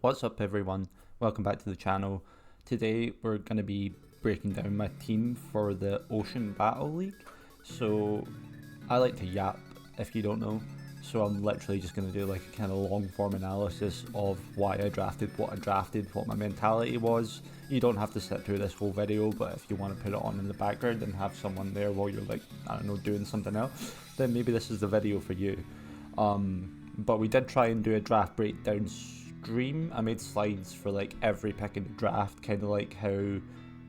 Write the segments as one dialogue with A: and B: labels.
A: What's up everyone, welcome back to the channel. Today we're going to be breaking down my team for the Ocean Battle League. So I like to yap if you don't know, so I'm literally just going to do like a kind of long form analysis of why I drafted, what my mentality was. You don't have to sit through this whole video, but if you want to put it on in the background and have someone there while you're like, I don't know, doing something else, then maybe this is the video for you. But we did try and do a draft breakdown stream. I made slides for like every pick in the draft, kind of like how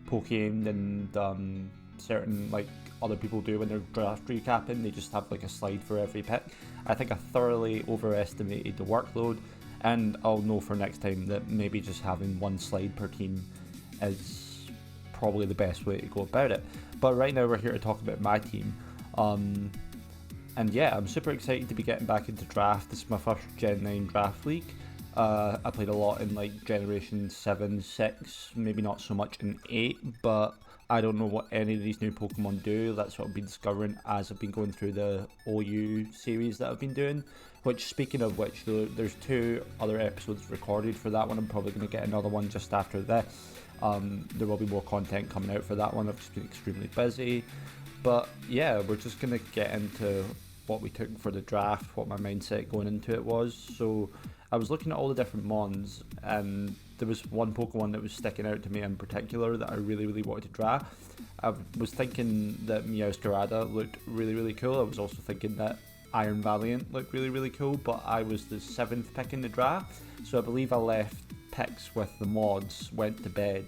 A: Pokemon and certain like other people do when they're draft recapping. They just have like a slide for every pick. I think I thoroughly overestimated the workload, and I'll know for next time that maybe just having one slide per team is probably the best way to go about it. But right now we're here to talk about my team. And yeah, I'm super excited to be getting back into draft. This is my first Gen 9 draft league. I played a lot in like Generation 7, 6, maybe not so much in 8, but I don't know what any of these new Pokemon do. That's what I've been discovering as I've been going through the OU series that I've been doing. Which, speaking of which, there's 2 other episodes recorded for that one. I'm probably going to get another one just after this. There will be more content coming out for that one. I've just been extremely busy. But yeah, we're just going to get into what we took for the draft, what my mindset going into it was. So I was looking at all the different mons, and there was one Pokemon that was sticking out to me in particular that I really wanted to draft. I was thinking that Meowscarada looked really cool. I was also thinking that Iron Valiant looked really cool, but I was the 7th pick in the draft, so I believe I left picks with the mods, went to bed,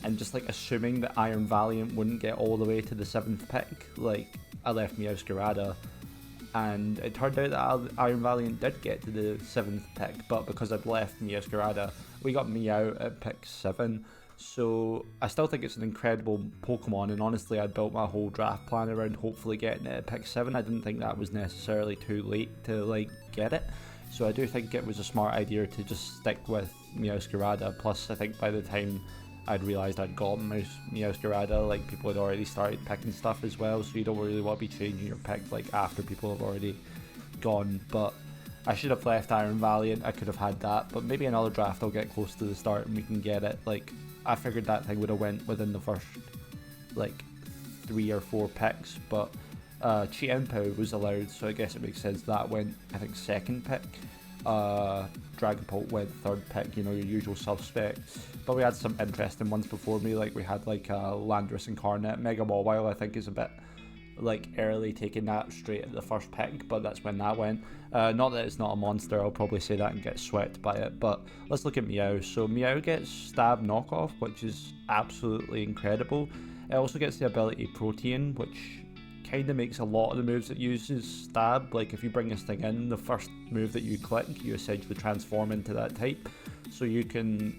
A: and just like assuming that Iron Valiant wouldn't get all the way to the 7th pick, like I left Meowscarada. And it turned out that Iron Valiant did get to the 7th pick, but because I'd left Meowscarada, we got Meow at pick 7. So I still think it's an incredible Pokemon, and honestly I built my whole draft plan around hopefully getting it at pick 7. I didn't think that was necessarily too late to like get it. So I do think it was a smart idea to just stick with Meowscarada. Plus I think by the time I'd realised I'd gotten Meowscarada, like people had already started picking stuff as well, so you don't really want to be changing your pick like after people have already gone. But I should have left Iron Valiant, I could have had that, but maybe another draft I'll get close to the start and we can get it. Like I figured that thing would have went within the first like 3 or 4 picks, but Chienpao was allowed, so I guess it makes sense that went, I think, 2nd pick. Dragapult went 3rd pick, your usual suspects. But we had some interesting ones before me, like we had like Landorus Incarnate. Mega Mawile I think is a bit like early, taking that straight at the first pick, but that's when that went. Not that it's not a monster, I'll probably say that and get swept by it, but let's look at Meow. So Meow gets Stab Knockoff, which is absolutely incredible. It also gets the ability Protean, which kind of makes a lot of the moves that uses Stab. Like if you bring this thing in, the first move that you click, you essentially transform into that type. So you can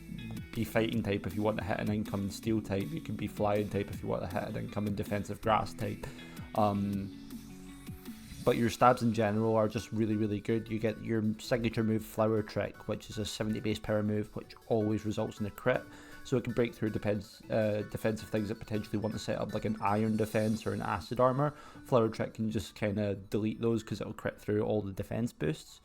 A: be Fighting type if you want to hit an incoming Steel type, you can be Flying type if you want to hit an incoming Defensive Grass type. But your stabs in general are just really good. You get your signature move Flower Trick, which is a 70 base power move which always results in a crit. So it can break through defensive things that potentially want to set up like an iron defense or an acid armor. Flower Trick can just kind of delete those because it'll crit through all the defense boosts.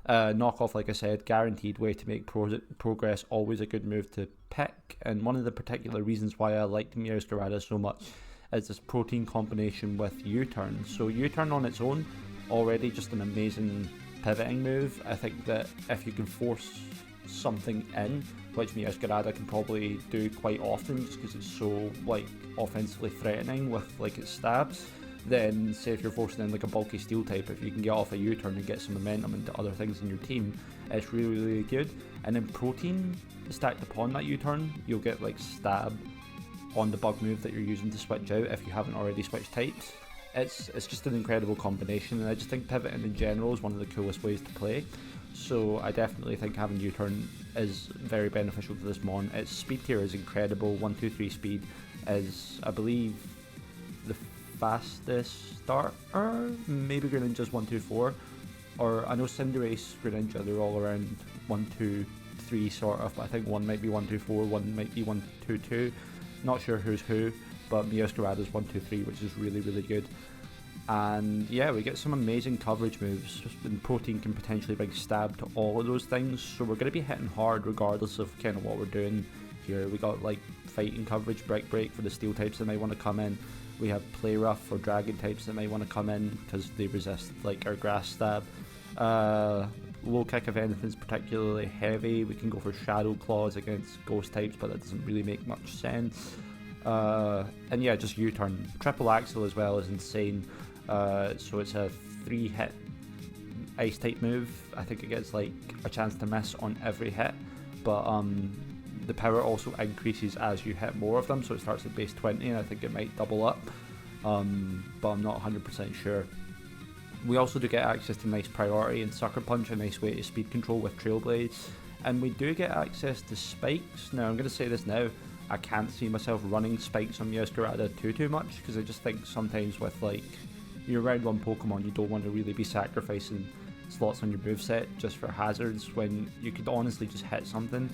A: Knockoff, like I said, guaranteed way to make progress, always a good move to pick. And one of the particular reasons why I liked Meowscarada so much is this Protean combination with U-Turn. So U-Turn on its own, already just an amazing pivoting move. I think that if you can force something in, which Meowscarada can probably do quite often just because it's so like offensively threatening with like its stabs, then say if you're forcing in like a bulky Steel type, if you can get off a U-Turn and get some momentum into other things in your team, it's really good. And then Protean stacked upon that U-Turn, you'll get like Stab on the bug move that you're using to switch out if you haven't already switched types. It's just an incredible combination, and I just think pivoting in general is one of the coolest ways to play. So I definitely think having U-Turn is very beneficial to this mon. Its speed tier is incredible. 123 speed is, I believe, the fastest starter. Maybe Greninja's 124, or I know Cinderace, Greninja, they're all around 123 sort of, but I think one might be 124, one might be 122. Not sure who's who, but Meowscarada's 123, which is really good. And yeah, we get some amazing coverage moves, and Protein can potentially bring stab to all of those things, so we're going to be hitting hard regardless of kind of what we're doing here. We got like fighting coverage, break for the steel types that may want to come in. We have play rough or dragon types that may want to come in because they resist like our grass stab. Low kick if anything's particularly heavy. We can go for shadow claws against ghost types, but that doesn't really make much sense. And yeah, just U-turn. Triple axle as well is insane. So it's a 3-hit ice type move. I think it gets like a chance to miss on every hit, but the power also increases as you hit more of them, so it starts at base 20 and I think it might double up, but I'm not 100% sure. We also do get access to nice priority and sucker punch, a nice way to speed control with trailblades, and we do get access to spikes. Now I'm going to say this now, I can't see myself running spikes on Meowscarada too much, because I just think sometimes with like your round 1 Pokemon you don't want to really be sacrificing slots on your moveset just for hazards when you could honestly just hit something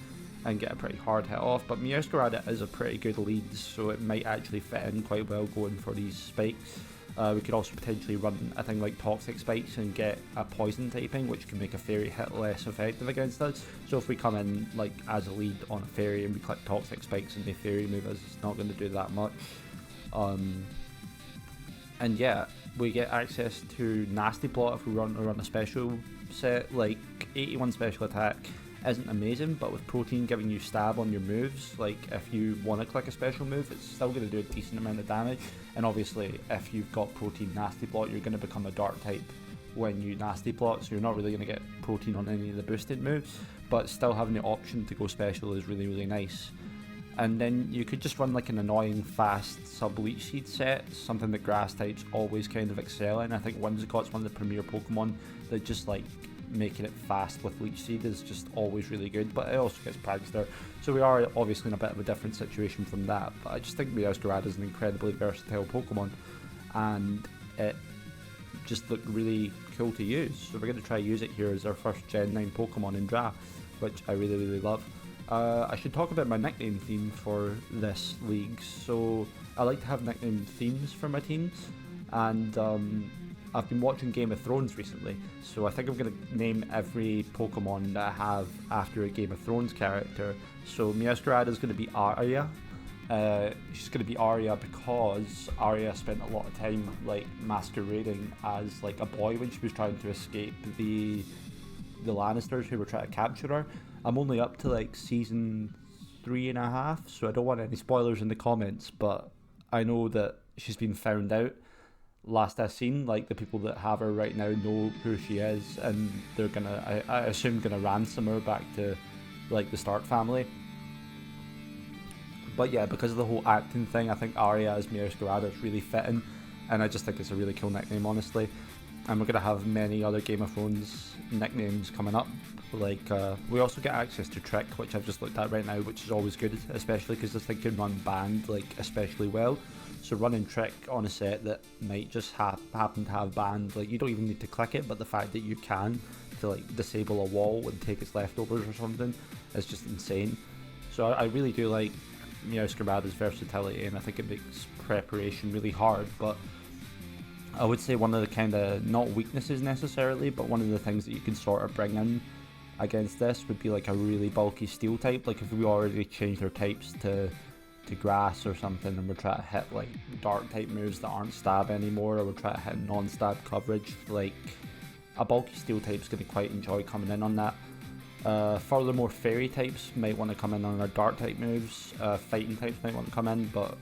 A: and get a pretty hard hit off. But Meowscarada is a pretty good lead, so it might actually fit in quite well going for these spikes. We could also potentially run a thing like Toxic Spikes and get a Poison typing, which can make a Fairy hit less effective against us. So if we come in like as a lead on a Fairy and we click Toxic Spikes and they Fairy move us, it's not going to do that much. And yeah, we get access to Nasty Plot if we run a special set. Like 81 special attack isn't amazing, but with Protein giving you stab on your moves, like if you want to click a special move, it's still going to do a decent amount of damage. And obviously if you've got Protein Nasty Plot, you're going to become a Dark type when you Nasty Plot, so you're not really going to get Protein on any of the boosted moves, but still having the option to go special is really nice. And then you could just run like an annoying fast sub-leech seed set, something that grass types always kind of excel in. I think Whimsicott's one of the premier Pokemon that just like making it fast with Leech Seed is just always really good, but it also gets Prankster, so we are obviously in a bit of a different situation from that. But I just think Meowscarada is an incredibly versatile Pokemon, and it just looked really cool to use, so we're going to try use it here as our first Gen 9 Pokemon in draft, which I really love. I should talk about my nickname theme for this league. So I like to have nickname themes for my teams, and I've been watching Game of Thrones recently, so I think I'm going to name every Pokemon that I have after a Game of Thrones character. So Meowscarada is going to be Arya. She's going to be Arya because Arya spent a lot of time like masquerading as like a boy when she was trying to escape the Lannisters who were trying to capture her. I'm only up to like season 3.5, so I don't want any spoilers in the comments, but I know that she's been found out. Last I've seen, like the people that have her right now know who she is, and they're gonna, I assume, gonna ransom her back to like the Stark family. But yeah, because of the whole acting thing, I think Arya as Meowscarada is really fitting, and I just think it's a really cool nickname, honestly. And we're gonna have many other Game of Thrones nicknames coming up. Like we also get access to Trick, which I've just looked at right now, which is always good, especially because this thing can run Band like especially well. So running Trick on a set that might just happen to have Band, like you don't even need to click it, but the fact that you can to like disable a wall and take its leftovers or something is just insane. So I really do like Meowscarada's versatility, and I think it makes preparation really hard. But I would say one of the kind of, not weaknesses necessarily, but one of the things that you can sort of bring in against this would be like a really bulky steel type. Like if we already changed our types to grass or something, and we're trying to hit like dark type moves that aren't stab anymore, or we're trying to hit non-stab coverage, like a bulky steel type's going to quite enjoy coming in on that. Furthermore, fairy types might want to come in on our dark type moves, fighting types might want to come in, but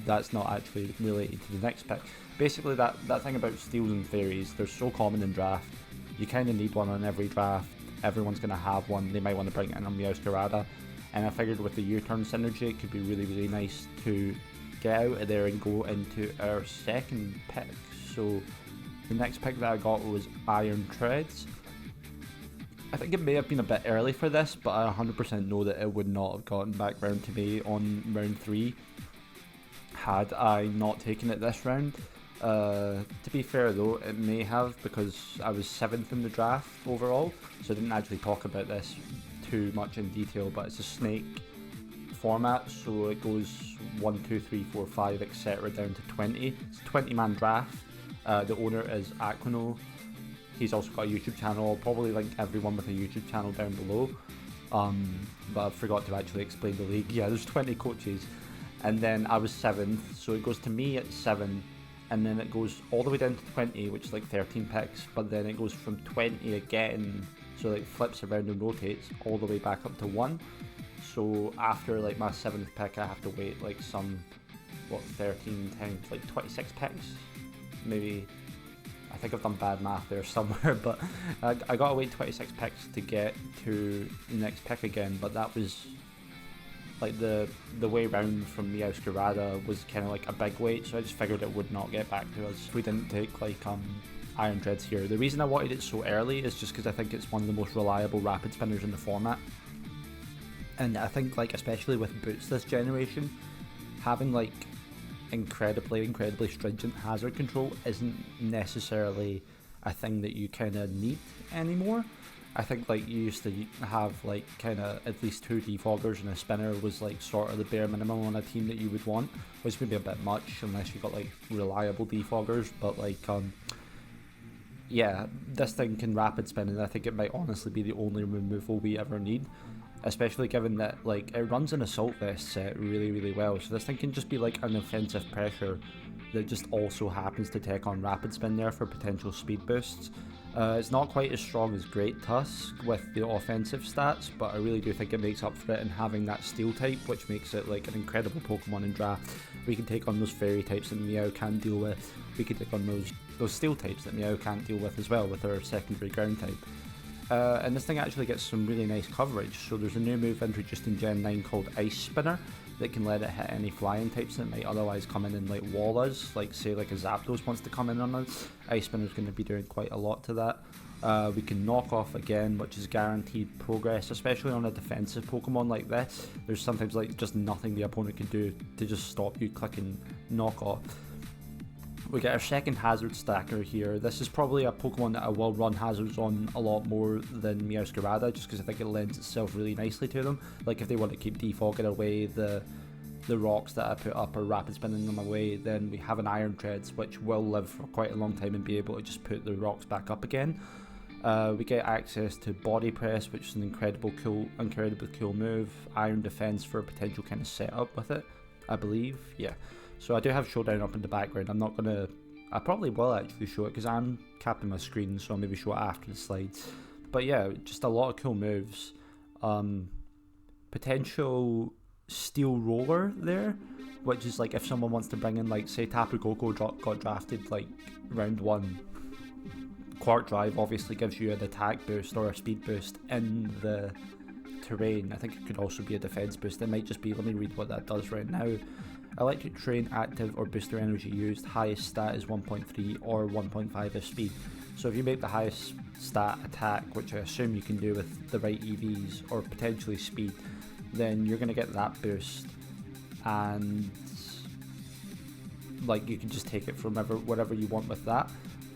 A: that's not actually related to the next pick. Basically that thing about steals and fairies, they're so common in draft, you kind of need one on every draft. Everyone's going to have one, they might want to bring it in on Meowscarada. And I figured with the U-turn synergy, it could be really nice to get out of there and go into our second pick. So the next pick that I got was Iron Treads. I think it may have been a bit early for this, but I 100% know that it would not have gotten back round to me on round 3 had I not taken it this round. To be fair though, it may have, because I was 7th in the draft overall, so I didn't actually talk about this too much in detail, but it's a snake format, so it goes 1, 2, 3, 4, 5, etc. down to 20. It's a 20-man draft, The owner is Aquino. He's also got a YouTube channel. I'll probably link everyone with a YouTube channel down below. But I forgot to actually explain the league. Yeah, there's 20 coaches. And then I was 7th, so it goes to me at 7, and then it goes all the way down to 20, which is like 13 picks, but then it goes from 20 again, so like flips around and rotates all the way back up to 1. So after like my 7th pick, I have to wait like 13 times, like 26 picks, maybe. I think I've done bad math there somewhere, but I got to wait 26 picks to get to the next pick again, but that was like the way round from Meowscarada was kind of like a big wait, so I just figured it would not get back to us if we didn't take like Iron Dreads here. The reason I wanted it so early is just because I think it's one of the most reliable rapid spinners in the format, and I think like especially with boots this generation, having like incredibly stringent hazard control isn't necessarily a thing that you kind of need anymore. I think like you used to have like kind of at least 2 defoggers and a spinner was like sort of the bare minimum on a team that you would want, which would be a bit much unless you got like reliable defoggers, but like yeah, this thing can rapid spin, and I think it might honestly be the only removal we ever need, especially given that like it runs an assault vest set really well, so this thing can just be like an offensive pressure that just also happens to take on rapid spin there for potential speed boosts. It's not quite as strong as Great Tusk with the offensive stats, but I really do think it makes up for it in having that steel type, which makes it like an incredible Pokemon in draft. We can take on those fairy types that Meow can't deal with. We can take on those steel types that Meow can't deal with as well with our secondary ground type. And this thing actually gets some really nice coverage, so there's a new move introduced in Gen 9 called Ice Spinner that can let it hit any flying types that might otherwise come in and like wall us, like say like a Zapdos wants to come in on us. Ice Spinner's going to be doing quite a lot to that. We can knock off again, which is guaranteed progress, especially on a defensive Pokemon like this. There's sometimes like just nothing the opponent can do to just stop you clicking knock off. We get our second hazard stacker here. This is probably a Pokemon that I will run hazards on a lot more than Meowscarada, just because I think it lends itself really nicely to them. Like if they want to keep defogging away the rocks that I put up or rapid spinning them away, then we have an Iron Treads which will live for quite a long time and be able to just put the rocks back up again. We get access to Body Press, which is an incredibly cool move. Iron Defense for a potential kind of setup with it, I believe. Yeah. So I do have Showdown up in the background. I probably will actually show it because I'm capping my screen, so I'll maybe show it after the slides. But yeah, just a lot of cool moves. Potential Steel Roller there, which is like if someone wants to bring in, like say Tapu Koko got drafted like round 1. Quark Drive obviously gives you an attack boost or a speed boost in the terrain. I think it could also be a defense boost. It might just be, let me read what that does right now. Electric Terrain active or booster energy used, highest stat is 1.3 or 1.5 is speed. So if you make the highest stat attack, which I assume you can do with the right EVs or potentially speed, then you're going to get that boost, and like you can just take it from whatever you want with that.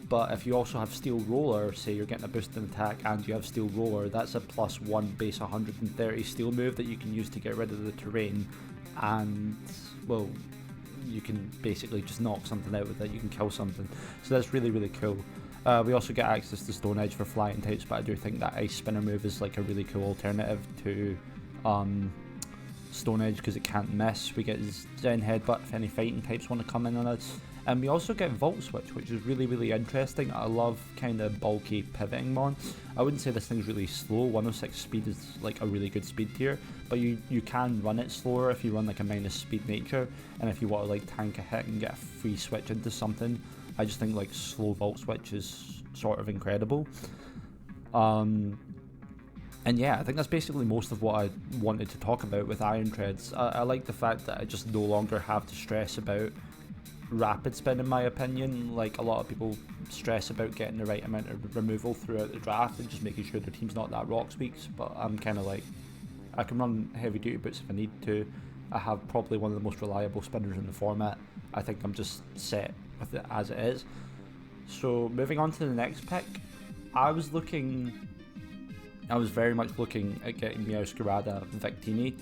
A: But if you also have Steel Roller, say you're getting a boost in attack and you have Steel Roller, that's a +1 base 130 steel move that you can use to get rid of the terrain, and well, you can basically just knock something out with it, you can kill something. So that's really cool. We also get access to Stone Edge for flying types, but I do think that Ice Spinner move is like a really cool alternative to Stone Edge because it can't miss. We get Zen Headbutt if any fighting types want to come in on us. And we also get Volt Switch, which is really interesting. I love kind of bulky pivoting mons. I wouldn't say this thing's really slow. 106 speed is like a really good speed tier, but you can run it slower if you run like a minus speed nature, and if you want to like tank a hit and get a free switch into something. I just think like slow Volt Switch is sort of incredible. And yeah, I think that's basically most of what I wanted to talk about with Iron Treads. I like the fact that I just no longer have to stress about rapid spin, in my opinion. Like a lot of people stress about getting the right amount of removal throughout the draft and just making sure their team's not that rock speaks, but I'm kind of like, I can run heavy duty boots if I need to. I have probably one of the most reliable spinners in the format. I think I'm just set with it as it is. So moving on to the next pick, I was very much looking at getting Meowscarada Victini.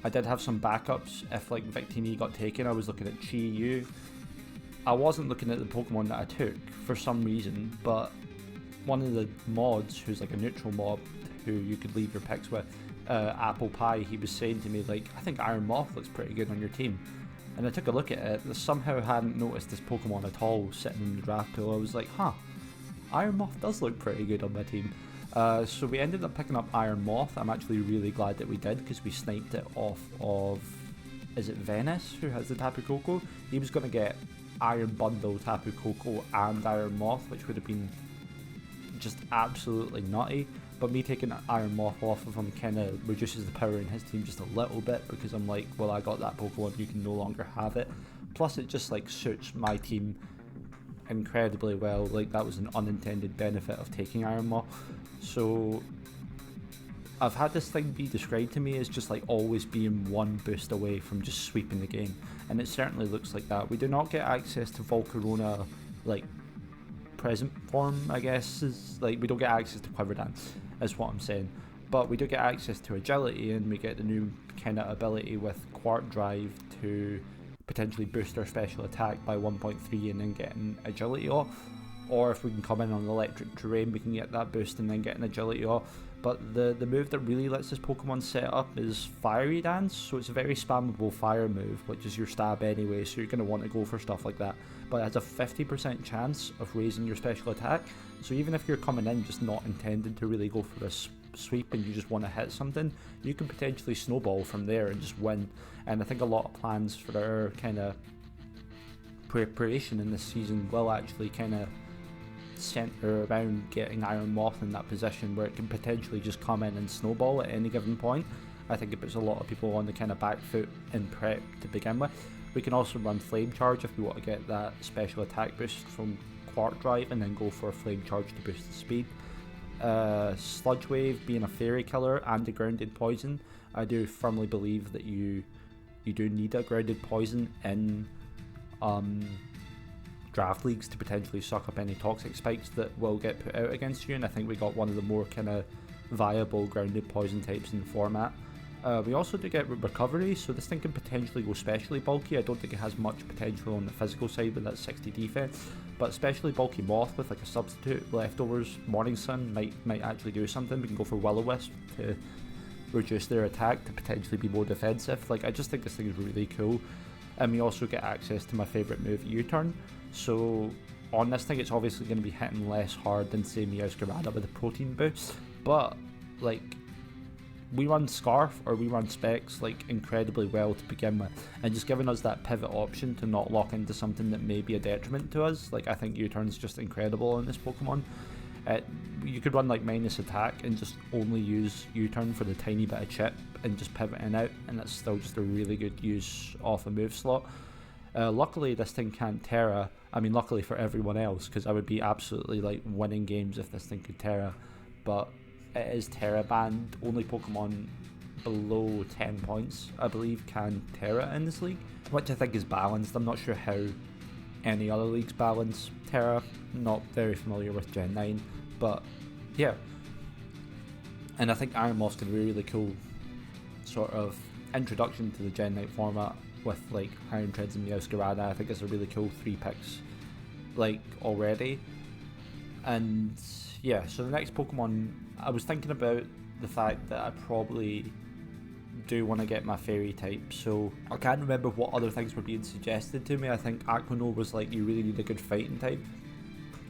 A: I did have some backups if like Victini got taken. I was looking at Chi Yu, I wasn't looking at the Pokemon that I took for some reason, but one of the mods, who's like a neutral mob, who you could leave your picks with, Apple Pie, he was saying to me, like, I think Iron Moth looks pretty good on your team. And I took a look at it, I somehow hadn't noticed this Pokemon at all sitting in the draft pool. I was like, Iron Moth does look pretty good on my team. So we ended up picking up Iron Moth. I'm actually really glad that we did, because we sniped it off of, is it Venice, who has the Tapu Koko? He was going to get Iron Bundle, Tapu Koko and Iron Moth, which would have been just absolutely nutty. But me taking Iron Moth off of him kind of reduces the power in his team just a little bit, because I'm like, well, I got that Pokemon, you can no longer have it. Plus it just like suits my team incredibly well. Like, that was an unintended benefit of taking Iron Moth. So I've had this thing be described to me as just like always being one boost away from just sweeping the game, and it certainly looks like that. We do not get access to Volcarona like present form, I guess, is like, we don't get access to Quiver Dance, is what I'm saying, but we do get access to agility, and we get the new kind of ability with Quark Drive to potentially boost our special attack by 1.3 and then getting agility off. Or if we can come in on electric terrain, we can get that boost and then get an agility off. But the move that really lets this Pokemon set up is Fiery Dance, so it's a very spammable fire move, which is your stab anyway, so you're going to want to go for stuff like that. But it has a 50% chance of raising your special attack, so even if you're coming in just not intended to really go for a sweep and you just want to hit something, you can potentially snowball from there and just win. And I think a lot of plans for our kind of preparation in this season will actually kind of centre around getting Iron Moth in that position where it can potentially just come in and snowball at any given point. I think it puts a lot of people on the kind of back foot in prep to begin with. We can also run Flame Charge if we want to get that special attack boost from Quark Drive, and then go for a Flame Charge to boost the speed. Sludge Wave being a fairy killer and a grounded poison, I do firmly believe that you do need a grounded poison in draft leagues to potentially suck up any toxic spikes that will get put out against you, and I think we got one of the more kind of viable grounded poison types in the format. We also do get recovery, so this thing can potentially go specially bulky. I don't think it has much potential on the physical side with that 60 defense, but especially bulky Moth with like a substitute, leftovers, Morning Sun might actually do something. We can go for Will-O-Wisp to reduce their attack to potentially be more defensive. Like, I just think this thing is really cool. And we also get access to my favourite move, U-Turn. So on this thing, it's obviously going to be hitting less hard than say Meowscarada with a protein boost, but like, we run Scarf or we run Specs like incredibly well to begin with, and just giving us that pivot option to not lock into something that may be a detriment to us. Like, I think U-Turn's just incredible on this Pokemon. You could run like minus attack and just only use U-Turn for the tiny bit of chip and just pivoting out, and that's still just a really good use off a move slot. Luckily this thing can't Terra. I mean, luckily for everyone else, because I would be absolutely like winning games if this thing could Terra, but it is Terra banned. Only Pokemon below 10 points, I believe, can Terra in this league, which I think is balanced. I'm not sure how any other leagues balance Terra, not very familiar with Gen 9, but yeah. And I think Iron Moth's going to be a really cool sort of introduction to the Gen 9 format with like Iron Treads and Meowscarada. I think it's a really cool 3 picks like already. And yeah, so the next Pokemon, I was thinking about the fact that I probably do want to get my fairy type, so I can't remember what other things were being suggested to me. I think Aquino was like, you really need a good fighting type,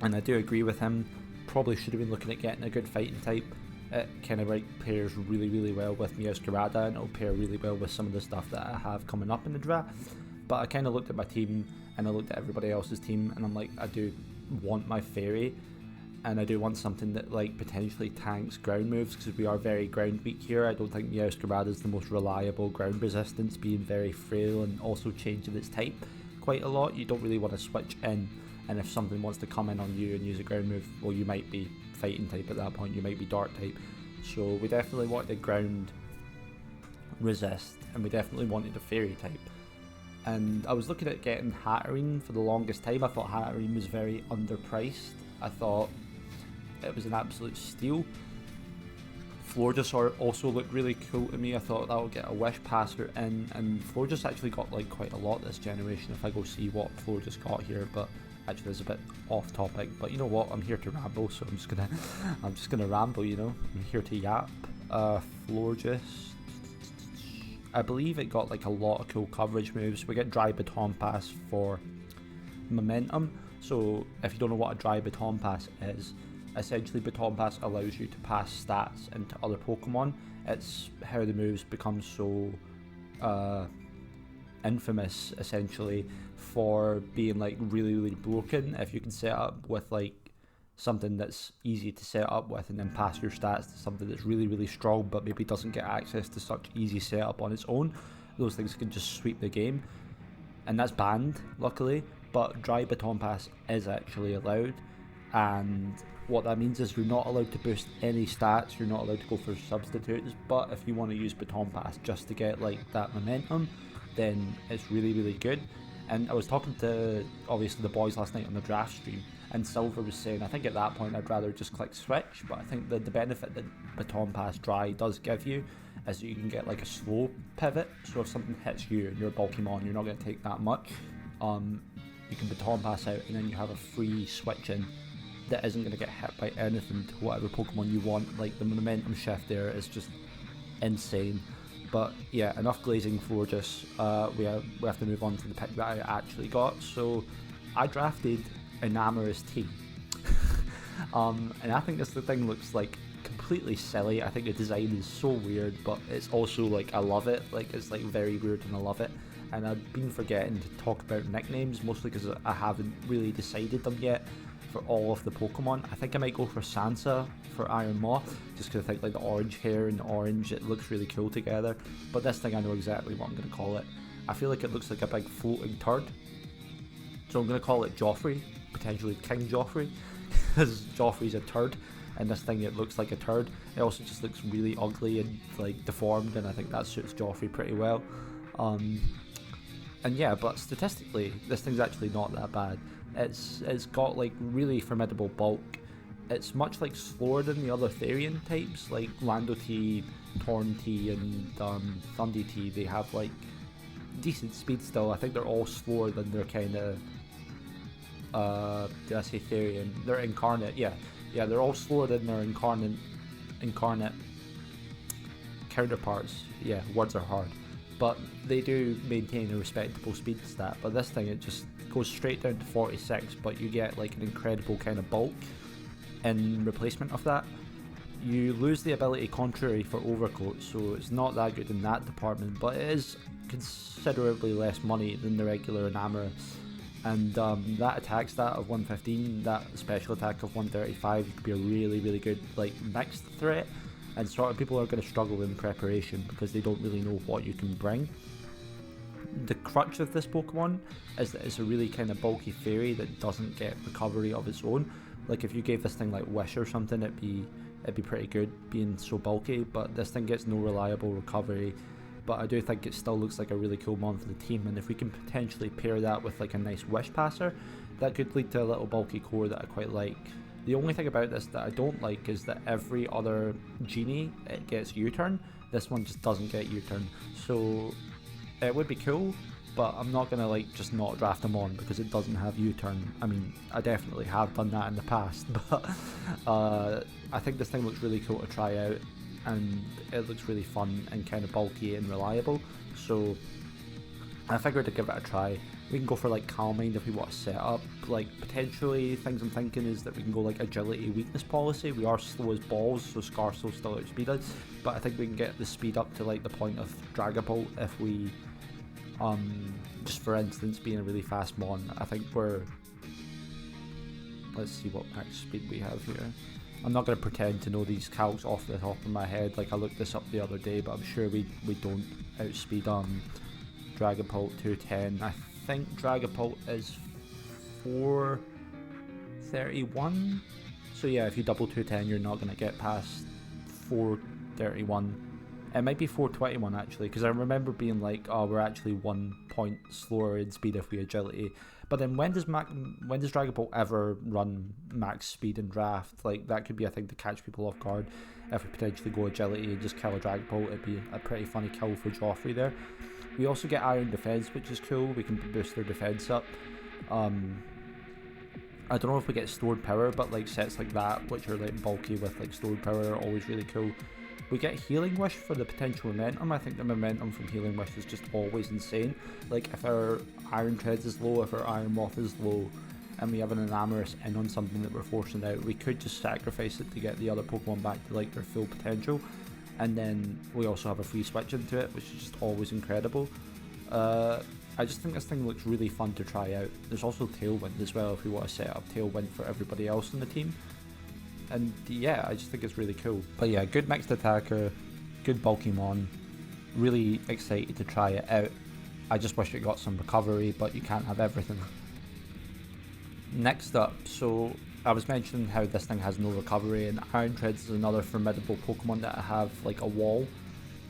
A: and I do agree with him. Probably should have been looking at getting a good fighting type. It kind of pairs really well with Meowscarada, and it'll pair really well with some of the stuff that I have coming up in the draft. But I kind of looked at my team and I looked at everybody else's team, and I'm like, I do want my fairy, and I do want something that like potentially tanks ground moves, because we are very ground weak here. I don't think Meowscarada is the most reliable ground resistance, being very frail and also changing its type quite a lot. You don't really want to switch in, and if something wants to come in on you and use a ground move, well, you might be fighting type at that point, you might be dark type. So we definitely wanted a ground resist, and we definitely wanted a fairy type. And I was looking at getting Hatterene for the longest time. I thought Hatterene was very underpriced. I thought it was an absolute steal Florges also looked really cool to me. I thought that would get a Wish Passer in, and Florges actually got like quite a lot this generation. If I go see what Florges got here, but actually it's a bit off topic. But you know what? I'm here to ramble, so I'm just gonna ramble. You know, I'm here to yap. Florges, I believe it got like a lot of cool coverage moves. We get dry baton pass for momentum. So if you don't know what a dry baton pass is, essentially baton pass allows you to pass stats into other Pokemon. It's how the moves become so infamous, essentially, for being like really broken. If you can set up with like something that's easy to set up with and then pass your stats to something that's really strong but maybe doesn't get access to such easy setup on its own, those things can just sweep the game, and that's banned luckily. But dry baton pass is actually allowed, and what that means is you're not allowed to boost any stats, you're not allowed to go for substitutes, but if you want to use baton pass just to get like that momentum, then it's really good. And I was talking to obviously the boys last night on the draft stream, and Silver was saying I think at that point I'd rather just click switch, but I think the benefit that baton pass dry does give you is that you can get like a slow pivot. So if something hits you and you're a bulky mon, you're not going to take that much, you can baton pass out and then you have a free switch in that isn't going to get hit by anything to whatever Pokemon you want. Like the momentum shift there is just insane. But yeah, enough glazing Florges. We have to move on to the pick that I actually got. So I drafted Enamorous Team. And I think this thing looks like completely silly. I think the design is so weird, but it's also like I love it. Like it's like very weird and I love it. And I've been forgetting to talk about nicknames, mostly because I haven't really decided them yet for all of the Pokemon. I think I might go for Sansa for Iron Maw, just because I think like the orange hair and the orange, it looks really cool together. But this thing I know exactly what I'm going to call it. I feel like it looks like a big floating turd, so I'm going to call it Joffrey, potentially King Joffrey, because Joffrey's a turd, and this thing, it looks like a turd. It also just looks really ugly and like deformed, and I think that suits Joffrey pretty well. And yeah, but statistically, this thing's actually not that bad. It's got like really formidable bulk. It's much like slower than the other Therian types, like Lando T, Torn T, and Thundy T. They have like decent speed still. I think they're all slower than their kind of did I say Therian? They're incarnate. Yeah, they're all slower than their incarnate counterparts. Yeah, words are hard. But they do maintain a respectable speed stat. But this thing, it just goes straight down to 46, but you get like an incredible kind of bulk in replacement of that. You lose the ability Contrary for Overcoat, so it's not that good in that department, but it is considerably less money than the regular Enamorous. And that attack stat of 115, that special attack of 135 could be a really good like mixed threat. And sort of people are going to struggle in preparation because they don't really know what you can bring. The crutch of this Pokemon is that it's a really kind of bulky fairy that doesn't get recovery of its own. Like if you gave this thing like Wish or something, it'd be pretty good being so bulky, but this thing gets no reliable recovery. But I do think it still looks like a really cool mon for the team, and if we can potentially pair that with like a nice Wish Passer, that could lead to a little bulky core that I quite like. The only thing about this that I don't like is that every other Genie, it gets U-turn. This one just doesn't get U-turn. So it would be cool, but I'm not going to like just not draft them on because it doesn't have U-turn. I mean, I definitely have done that in the past, but I think this thing looks really cool to try out, and it looks really fun and kind of bulky and reliable. So I figured to give it a try. We can go for like Calm Mind if we want to set up. Like potentially things I'm thinking is that we can go like Agility Weakness Policy. We are slow as balls, so Scarso still outspeed us, but I think we can get the speed up to like the point of Dragapult if we just for instance being a really fast mon. I think let's see what max speed we have here. I'm not going to pretend to know these calcs off the top of my head. Like I looked this up the other day, but I'm sure we don't outspeed Dragapult 210. I think Dragapult is 431. So yeah, if you double 210, you're not going to get past 431. It might be 421 actually, because I remember being like, oh, we're actually 1 point slower in speed if we agility. But then when does Dragapult ever run max speed in draft? Like, that could be a thing to catch people off guard. If we potentially go agility and just kill a Dragapult, it'd be a pretty funny kill for Joffrey there. We also get Iron Defense, which is cool. We can boost their defense up. I don't know if we get stored power, but like sets like that, which are like bulky with like stored power, are always really cool. We get Healing Wish for the potential momentum. I think the momentum from Healing Wish is just always insane. Like, if our Iron Treads is low, if our Iron Moth is low, and we have an Enamorous in on something that we're forcing out, we could just sacrifice it to get the other Pokemon back to like their full potential. And then we also have a free switch into it, which is just always incredible. I just think this thing looks really fun to try out. There's also Tailwind as well if we want to set up Tailwind for everybody else in the team. And yeah, I just think it's really cool. But yeah, good mixed attacker, good bulky mon. Really excited to try it out. I just wish it got some recovery, but you can't have everything. Next up, so I was mentioning how this thing has no recovery, and Iron Treads is another formidable Pokemon that I have like a wall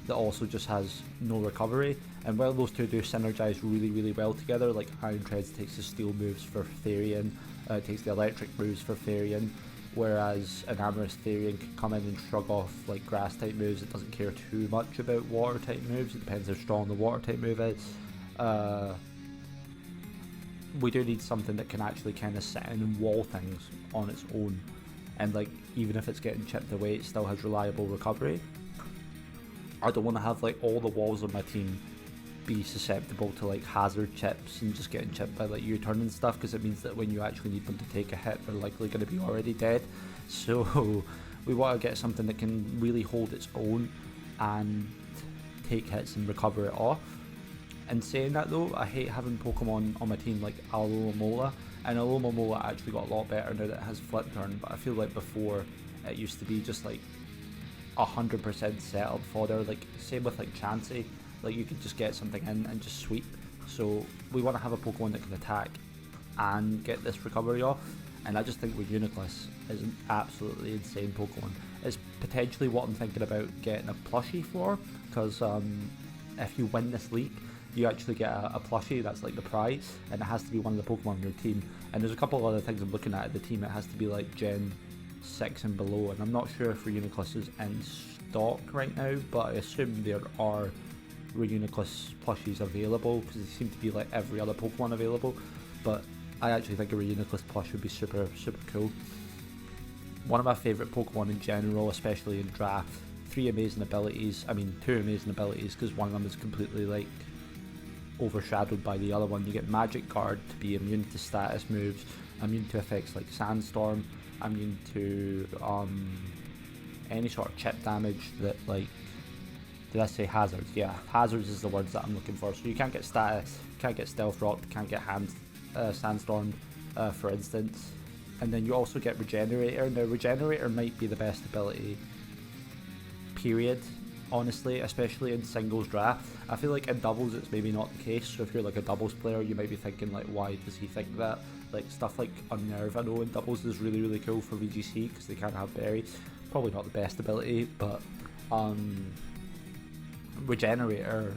A: that also just has no recovery. And while those two do synergize really well together, like Iron Treads takes the steel moves for Therian, takes the electric moves for Therian, whereas an Amorous Therian can come in and shrug off like grass type moves. It doesn't care too much about water type moves. It depends how strong the water type move is. We do need something that can actually kind of sit in and wall things on its own, and like even if it's getting chipped away, it still has reliable recovery. I don't want to have like all the walls on my team be susceptible to like hazard chips and just getting chipped by like U-turn and stuff, because it means that when you actually need them to take a hit, they're likely going to be already dead. So we want to get something that can really hold its own and take hits and recover it off. And saying that though, I hate having Pokemon on my team like Alomomola, and Alomomola actually got a lot better now that it has Flip Turn, but I feel like before it used to be just like 100% setup fodder. Like same with like Chansey, like you could just get something in and just sweep. So we want to have a Pokemon that can attack and get this recovery off, and I just think Reuniclus is an absolutely insane Pokemon. It's potentially what I'm thinking about getting a plushie for, because if you win this league, you actually get a plushie. That's like the prize, and it has to be one of the Pokemon in your team. And there's a couple of other things I'm looking at the team. It has to be like Gen 6 and below, and I'm not sure if Reuniclus is in stock right now, but I assume there are Reuniclus plushies available, because they seem to be like every other Pokemon available. But I actually think a Reuniclus plush would be super cool. One of my favourite Pokemon in general, especially in draft. Two amazing abilities, because one of them is completely like overshadowed by the other one. You get Magic Guard to be immune to status moves, immune to effects like Sandstorm, immune to any sort of chip damage that, like, did I say hazards? Yeah, hazards is the words that I'm looking for. So you can't get status, can't get Stealth Rock, can't get Sandstorm, for instance. And then you also get Regenerator. Now Regenerator might be the best ability, period, honestly, especially in singles draft. I feel like in doubles it's maybe not the case. So if you're like a doubles player, you might be thinking like, why does he think that? Like stuff like Unnerve, I know in doubles is really cool for VGC because they can't have Berry. Probably not the best ability, but Regenerator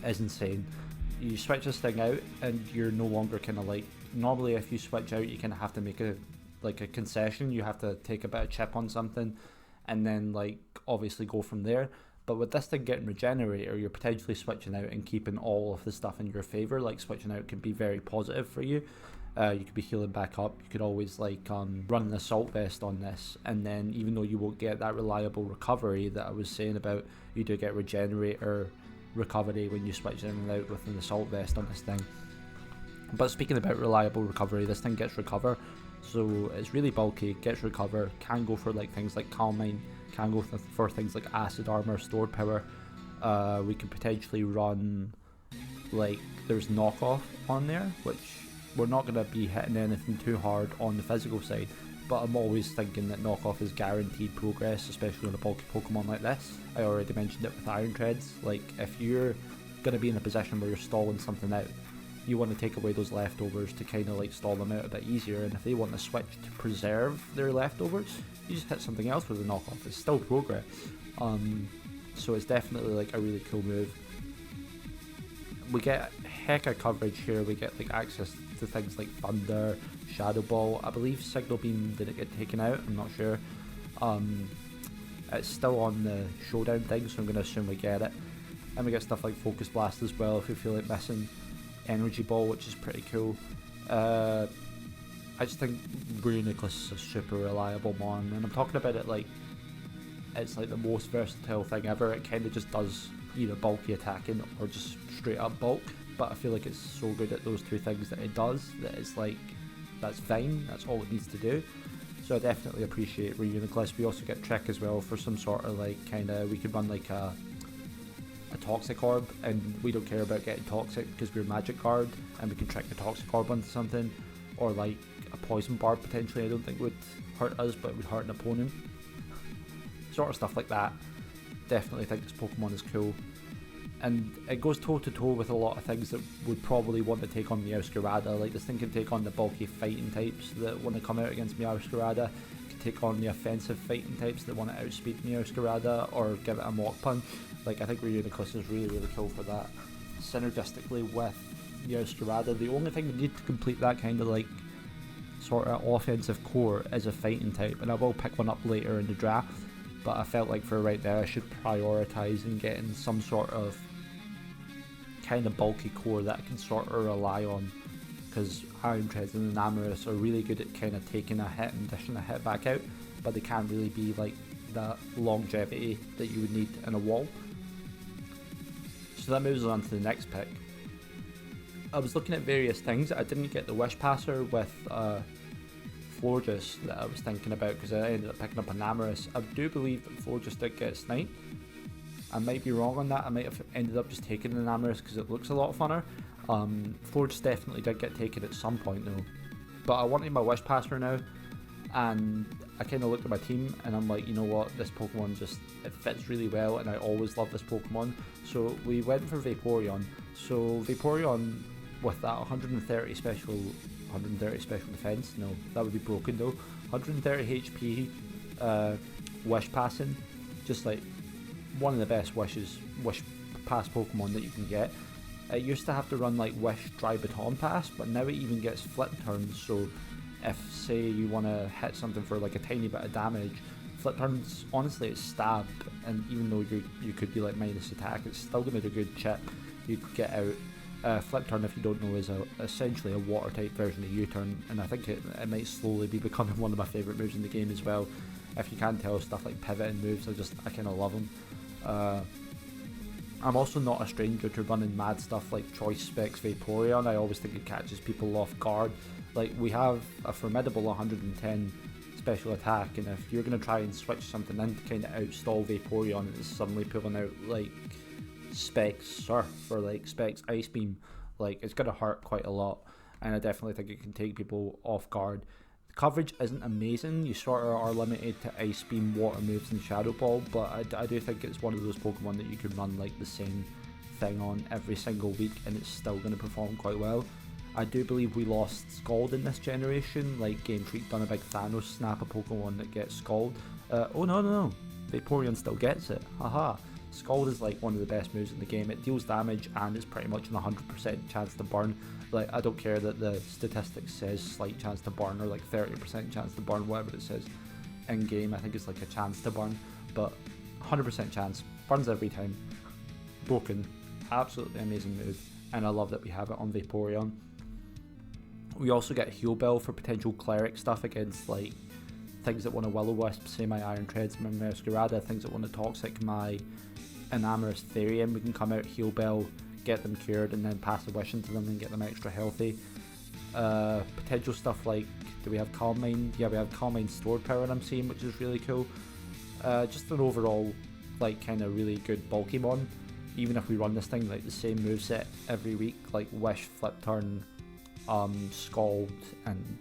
A: is insane. You switch this thing out and you're no longer kind of like, normally if you switch out you kind of have to make a concession. You have to take a bit of chip on something and then like obviously go from there. But with this thing getting Regenerator, you're potentially switching out and keeping all of the stuff in your favour. Like switching out can be very positive for you. You could be healing back up. You could always like run an Assault Vest on this, and then even though you won't get that reliable recovery that I was saying about, you do get Regenerator recovery when you switch in and out with an Assault Vest on this thing. But speaking about reliable recovery, this thing gets Recover, so it's really bulky, gets Recover, can go for like things like Calm Mind, can go for things like Acid Armor, Stored Power. We could potentially run, like, there's Knockoff on there, which we're not going to be hitting anything too hard on the physical side, but I'm always thinking that Knockoff is guaranteed progress, especially on a bulky Pokemon like this. I already mentioned it with Iron Treads. Like, if you're going to be in a position where you're stalling something out, you want to take away those leftovers to kind of like stall them out a bit easier, and if they want to switch to preserve their leftovers, you just hit something else with a Knockoff. It's still progress. So it's definitely like a really cool move. We get hecka coverage here. We get like access to to things like Thunder, Shadow Ball. I believe Signal Beam didn't get taken out, I'm not sure. It's still on the showdown thing, so I'm going to assume we get it. And we get stuff like Focus Blast as well if we feel like missing. Energy Ball, which is pretty cool. I just think Reuniclus is a super reliable mon, and I'm talking about it like it's like the most versatile thing ever. It kind of just does either bulky attacking or just straight up bulk, but I feel like it's so good at those two things that it does that it's like, that's fine, that's all it needs to do. So I definitely appreciate Reuniclus. We also get Trick as well for some sort of like we could run like a Toxic Orb, and we don't care about getting Toxic because we're Magic Guard and we can trick the Toxic Orb onto something, or like a Poison Barb potentially. I don't think would hurt us, but it would hurt an opponent. Sort of stuff like that. Definitely think this Pokemon is cool. And it goes toe to toe with a lot of things that would probably want to take on Meowscarada. Like this thing can take on the bulky fighting types that want to come out against Meowscarada. It can take on the offensive fighting types that want to outspeed Meowscarada or give it a Mach Punch. Like I think Reuniclus is really, really cool for that. Synergistically with Meowscarada, the only thing we need to complete that kind of like sort of offensive core is a fighting type, and I will pick one up later in the draft. But I felt like for right now I should prioritise in getting some sort of kind of bulky core that I can sort of rely on, because Iron Treads and Enamorus are really good at kind of taking a hit and dishing a hit back out, but they can't really be like that longevity that you would need in a wall. So that moves on to the next pick. I was looking at various things. I didn't get the Wish Passer with Florges that I was thinking about because I ended up picking up Enamorus. I do believe that Florges did get sniped. I might be wrong on that. I might have ended up just taking Enamorus because it looks a lot funner. Florges definitely did get taken at some point though. But I wanted my Wish Passer now, and I kind of looked at my team and I'm like, you know what, this Pokemon just, it fits really well, and I always love this Pokemon. So we went for Vaporeon. So Vaporeon with that 130 special defense, no, that would be broken though. 130 HP, Wish Passing, just like one of the best Wish Pass Pokemon that you can get. It used to have to run like Wish Dry Baton Pass, but now it even gets Flip Turns. So if say you want to hit something for like a tiny bit of damage, Flip Turns, honestly it's stab, and even though you could be like minus attack, it's still going to do good chip. You could get out. Flip Turn, if you don't know, is essentially a water type version of U-Turn, and I think it might slowly be becoming one of my favourite moves in the game as well. If you can't tell, stuff like pivoting moves, I kind of love them. I'm also not a stranger to running mad stuff like Choice Specs Vaporeon. I always think it catches people off guard. Like, we have a formidable 110 special attack, and if you're going to try and switch something in to kind of outstall Vaporeon, and it's suddenly pulling out like Specs Surf or like Specs Ice Beam, like it's going to hurt quite a lot, and I definitely think it can take people off guard. The coverage isn't amazing. You sort of are limited to Ice Beam, Water moves and Shadow Ball, but I do think it's one of those Pokemon that you can run like the same thing on every single week and it's still going to perform quite well. I do believe we lost Scald in this generation. Like, Game Freak done a big Thanos snap a Pokemon that gets Scald. Oh no, Vaporeon still gets it, haha. Scald is like one of the best moves in the game. It deals damage and it's pretty much an 100% chance to burn. Like, I don't care that the statistics says slight chance to burn or like 30% chance to burn, whatever it says in game. I think it's like a chance to burn, but 100% chance, burns every time. Broken, absolutely amazing move, and I love that we have it on Vaporeon. We also get Heal Bell for potential Cleric stuff against like things that want to Will-O-Wisp, say my Iron Treads, my Meowscarada, things that want to Toxic my Enamorus Therian. We can come out, Heal Bell, get them cured, and then pass a wish into them and get them extra healthy. Potential stuff like, do we have Calm Mind? Yeah, we have Calm Mind stored power I'm seeing, which is really cool. Just an overall like kind of really good bulky mon. Even if we run this thing like the same moveset every week, like Wish, Flip Turn, Scald, and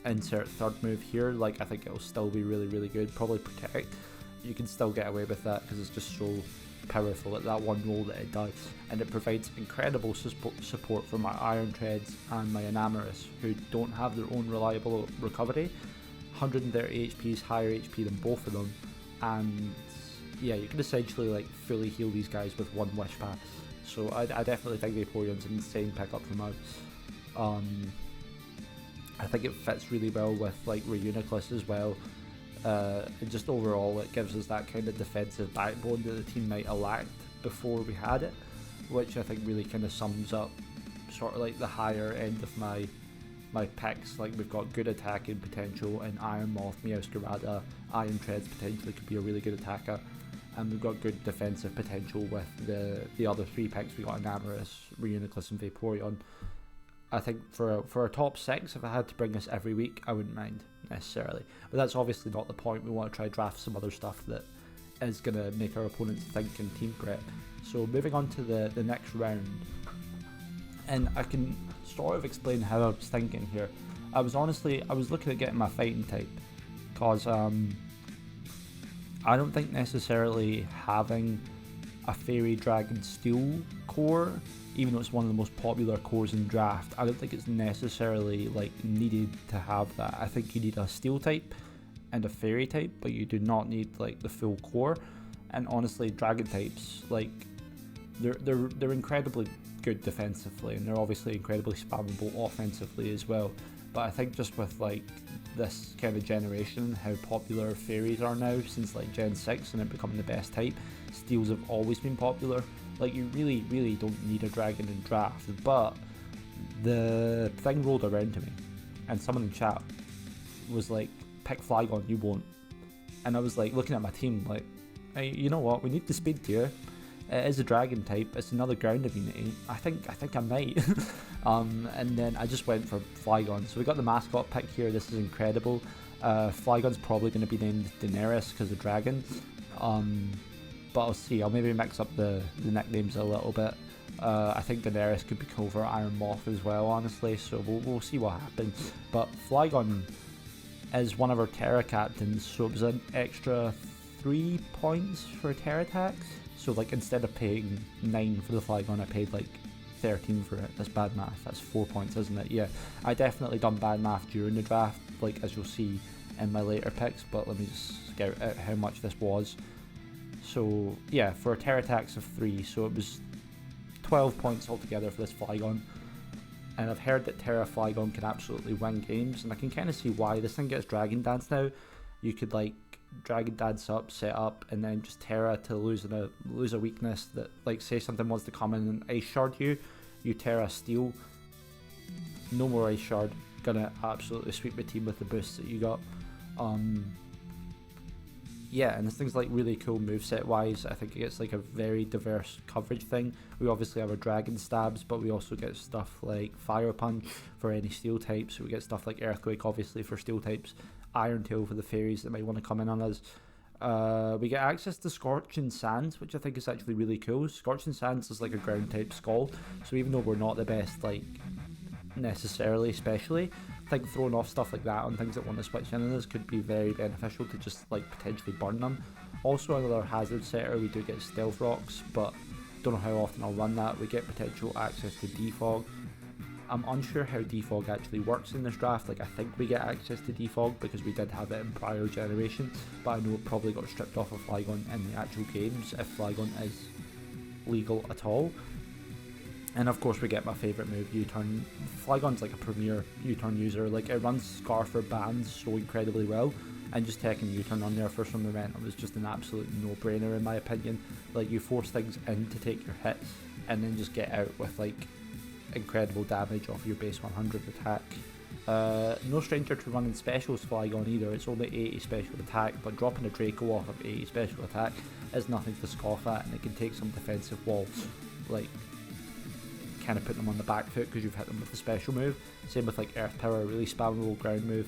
A: insert third move here, like I think it'll still be really, really good. Probably Protect. You can still get away with that because it's just so powerful at that one roll that it does, and it provides incredible support for my Iron Treads and my Enamorus, who don't have their own reliable recovery. 130 HP is higher HP than both of them, and yeah, you can essentially like fully heal these guys with one Wish Pass. So I definitely think Vaporeon's an insane pickup from us. I think it fits really well with like Reuniclus as well. And just overall, it gives us that kind of defensive backbone that the team might have lacked before we had it, which I think really kind of sums up sort of like the higher end of my picks. Like we've got good attacking potential in Iron Moth, Meowscarada, Iron Treads potentially could be a really good attacker, and we've got good defensive potential with the other 3 picks. We got Enamorus, Reuniclus and Vaporeon. I think for a top 6, if I had to bring this every week, I wouldn't mind necessarily, but that's obviously not the point. We want to try draft some other stuff that is going to make our opponents think and team prep. So moving on to the next round, and I can sort of explain how I was thinking here. I was looking at getting my fighting type, because I don't think necessarily having a Fairy Dragon Steel core, even though it's one of the most popular cores in draft, I don't think it's necessarily like needed to have that. I think you need a Steel type and a Fairy type, but you do not need like the full core. And honestly, Dragon types, like they're incredibly good defensively, and they're obviously incredibly spammable offensively as well. But I think just with like this kind of generation, how popular fairies are now since like Gen 6 and it becoming the best type, steels have always been popular. Like you really don't need a dragon in draft. But the thing rolled around to me, and someone in chat was like, pick Flygon, you won't. And I was like looking at my team like, hey, you know what, we need the speed tier. It is a dragon type, it's another ground immunity. I think I might. And then I just went for Flygon. So we got the mascot pick here. This is incredible. Flygon's probably going to be named Daenerys because of dragon. But I'll see. I'll maybe mix up the nicknames a little bit. I think Daenerys could be cool for Iron Moth as well, honestly. So we'll see what happens. But Flygon is one of our Terra captains, so it was an extra 3 points for Terra attacks. So like instead of paying 9 for the Flygon, I paid like 13 for it. That's bad math. That's 4 points, isn't it? Yeah, I definitely done bad math during the draft, like as you'll see in my later picks. But let me just scout out how much this was. So yeah, for a Terra attacks of 3, so it was 12 points altogether for this Flygon. And I've heard that Terra Flygon can absolutely win games, and I can kind of see why. This thing gets Dragon Dance now. You could like Dragon Dance up, set up, and then just Terra to lose a weakness that, like, say something wants to come in and Ice Shard you Terra Steel, no more Ice Shard, gonna absolutely sweep the team with the boosts that you got. Yeah, and this thing's like really cool moveset wise. I think it gets like a very diverse coverage thing. We obviously have our Dragon Stabs, but we also get stuff like Fire Punch for any steel types. We get stuff like Earthquake obviously for steel types, Iron Tail for the fairies that might want to come in on us. We get access to Scorching Sands, which I think is actually really cool. Scorching Sands is like a ground type Skull, so even though we're not the best, like, necessarily, especially, I think throwing off stuff like that on things that want to switch in on us could be very beneficial to just like potentially burn them. Also, another hazard setter, we do get Stealth Rocks, but don't know how often I'll run that. We get potential access to Defog. I'm unsure how Defog actually works in this draft. Like, I think we get access to Defog because we did have it in prior generations, but I know it probably got stripped off of Flygon in the actual games, if Flygon is legal at all. And of course we get my favourite move, U-Turn. Flygon's like a premier U-Turn user. Like, it runs Scarf for bands so incredibly well, and just taking U-Turn on there for some momentum was just an absolute no-brainer in my opinion. Like, you force things in to take your hits and then just get out with like incredible damage off your base 100 attack. No stranger to running specials Flygon either. It's only 80 special attack, but dropping a Draco off of 80 special attack is nothing to scoff at, and it can take some defensive walls, like kind of put them on the back foot because you've hit them with the special move. Same with like Earth Power, a really spammable ground move.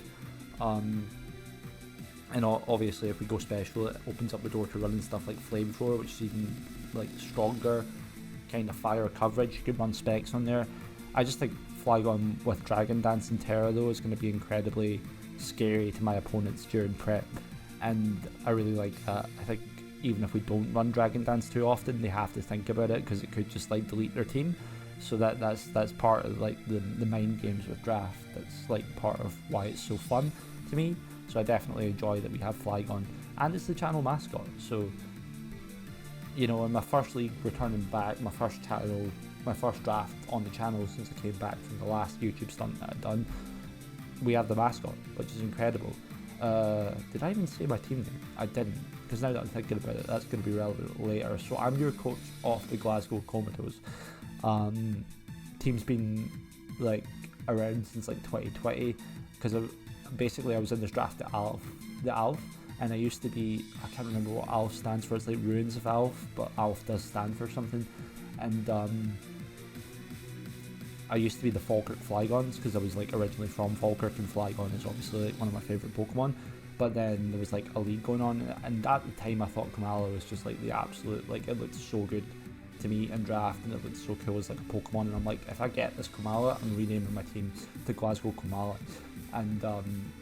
A: And obviously if we go special, it opens up the door to running stuff like Flamethrower, which is even like stronger kind of fire coverage. You can run specs on there. I just think Flygon with Dragon Dance and Terra though is going to be incredibly scary to my opponents during prep, and I really like that. I think even if we don't run Dragon Dance too often, they have to think about it because it could just like delete their team. So that's part of like the mind games with draft. That's like part of why it's so fun to me. So I definitely enjoy that we have Flygon, and it's the channel mascot. So, you know, in my first league returning back, my first channel my first draft on the channel since I came back from the last YouTube stunt that I'd done. We have the mascot, which is incredible. Did I even say my team name? I didn't, because now that I'm thinking about it, that's going to be relevant later. So I'm your coach of the Glasgow Comatose. Team's been like around since like 2020, because basically I was in this draft at the Alf, and I used to be, I can't remember what Alf stands for, it's like Ruins of Alf, but Alf does stand for something. And I used to be the Falkirk Flygons, because I was like originally from Falkirk, and Flygon is obviously like one of my favourite Pokemon. But then there was like a league going on, and at the time I thought Komala was just like the absolute, like it looked so good to me in draft, and it looked so cool as like a Pokemon, and I'm like, if I get this Komala, I'm renaming my team to Glasgow Komala. And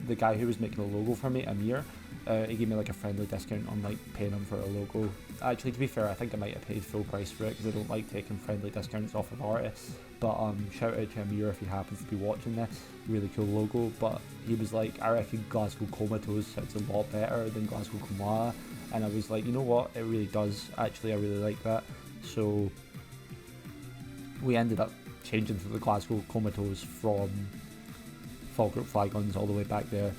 A: the guy who was making the logo for me, Amir, he gave me like a friendly discount on like paying him for a logo. Actually, to be fair, I think I might have paid full price for it, because I don't like taking friendly discounts off of artists. But shout out to Amir if he happens to be watching this. Really cool logo. But he was like, I reckon Glasgow Comatose sounds a lot better than Glasgow Komala. And I was like, you know what, it really does. Actually, I really like that. So we ended up changing to the Glasgow Comatose from Falkirk Flygons all the way back there.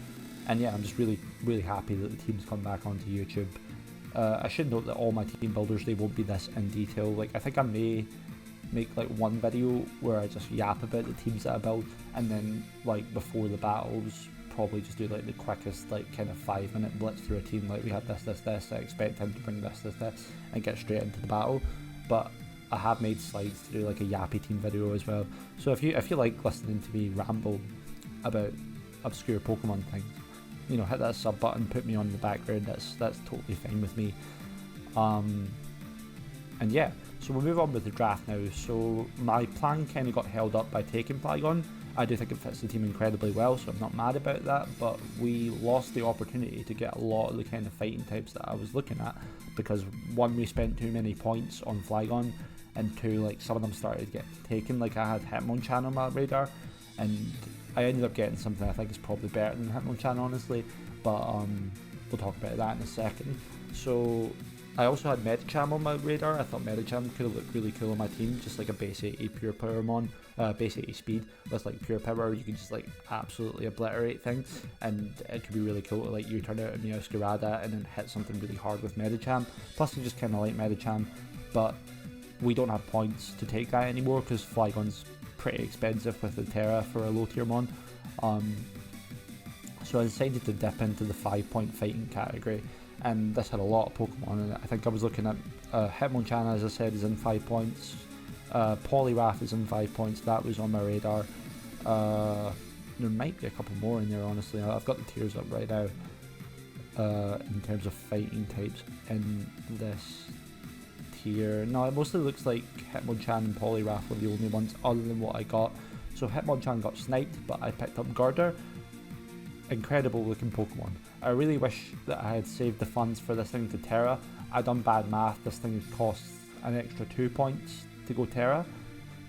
A: And yeah, I'm just really happy that the team's come back onto YouTube. I should note that all my team builders, they won't be this in detail. Like, I think I may make like one video where I just yap about the teams that I build, and then like before the battles, probably just do like the quickest like kind of 5-minute blitz through a team, like we have this, I expect him to bring this, and get straight into the battle. But I have made slides to do like a yappy team video as well. So if you like listening to me ramble about obscure Pokemon things, you know, hit that sub button, put me on the background, that's totally fine with me. And yeah, so we'll move on with the draft now. So my plan kind of got held up by taking Flygon. I do think it fits the team incredibly well, so I'm not mad about that, but we lost the opportunity to get a lot of the kind of fighting types that I was looking at, because one, we spent too many points on Flygon, and two, like some of them started to get taken. Like I had Hitmonchan on my radar, and I ended up getting something I think is probably better than Hitmonchan, honestly, but we'll talk about that in a second. So I also had Medicham on my radar. I thought Medicham could have looked really cool on my team, just like a base 80 pure power mon, base 80 speed with like pure power. You can just like absolutely obliterate things, and it could be really cool to like you turn out a Meowscarada and then hit something really hard with Medicham. Plus I just kind of like Medicham, but we don't have points to take that anymore because Flygon's pretty expensive with the Terra for a low tier mon. So I decided to dip into the 5-point fighting category, and this had a lot of Pokemon in it. I think I was looking at Hitmonchan, as I said, is in 5 points. Poliwrath is in 5 points. That was on my radar. There might be a couple more in there, honestly. I've got the tiers up right now in terms of fighting types in this tier. No, it mostly looks like Hitmonchan and Poliwrath were the only ones other than what I got. So Hitmonchan got sniped, but I picked up Garder. Incredible looking Pokemon. I really wish that I had saved the funds for this thing to Terra. I done bad math. This thing costs an extra 2 points to go Terra.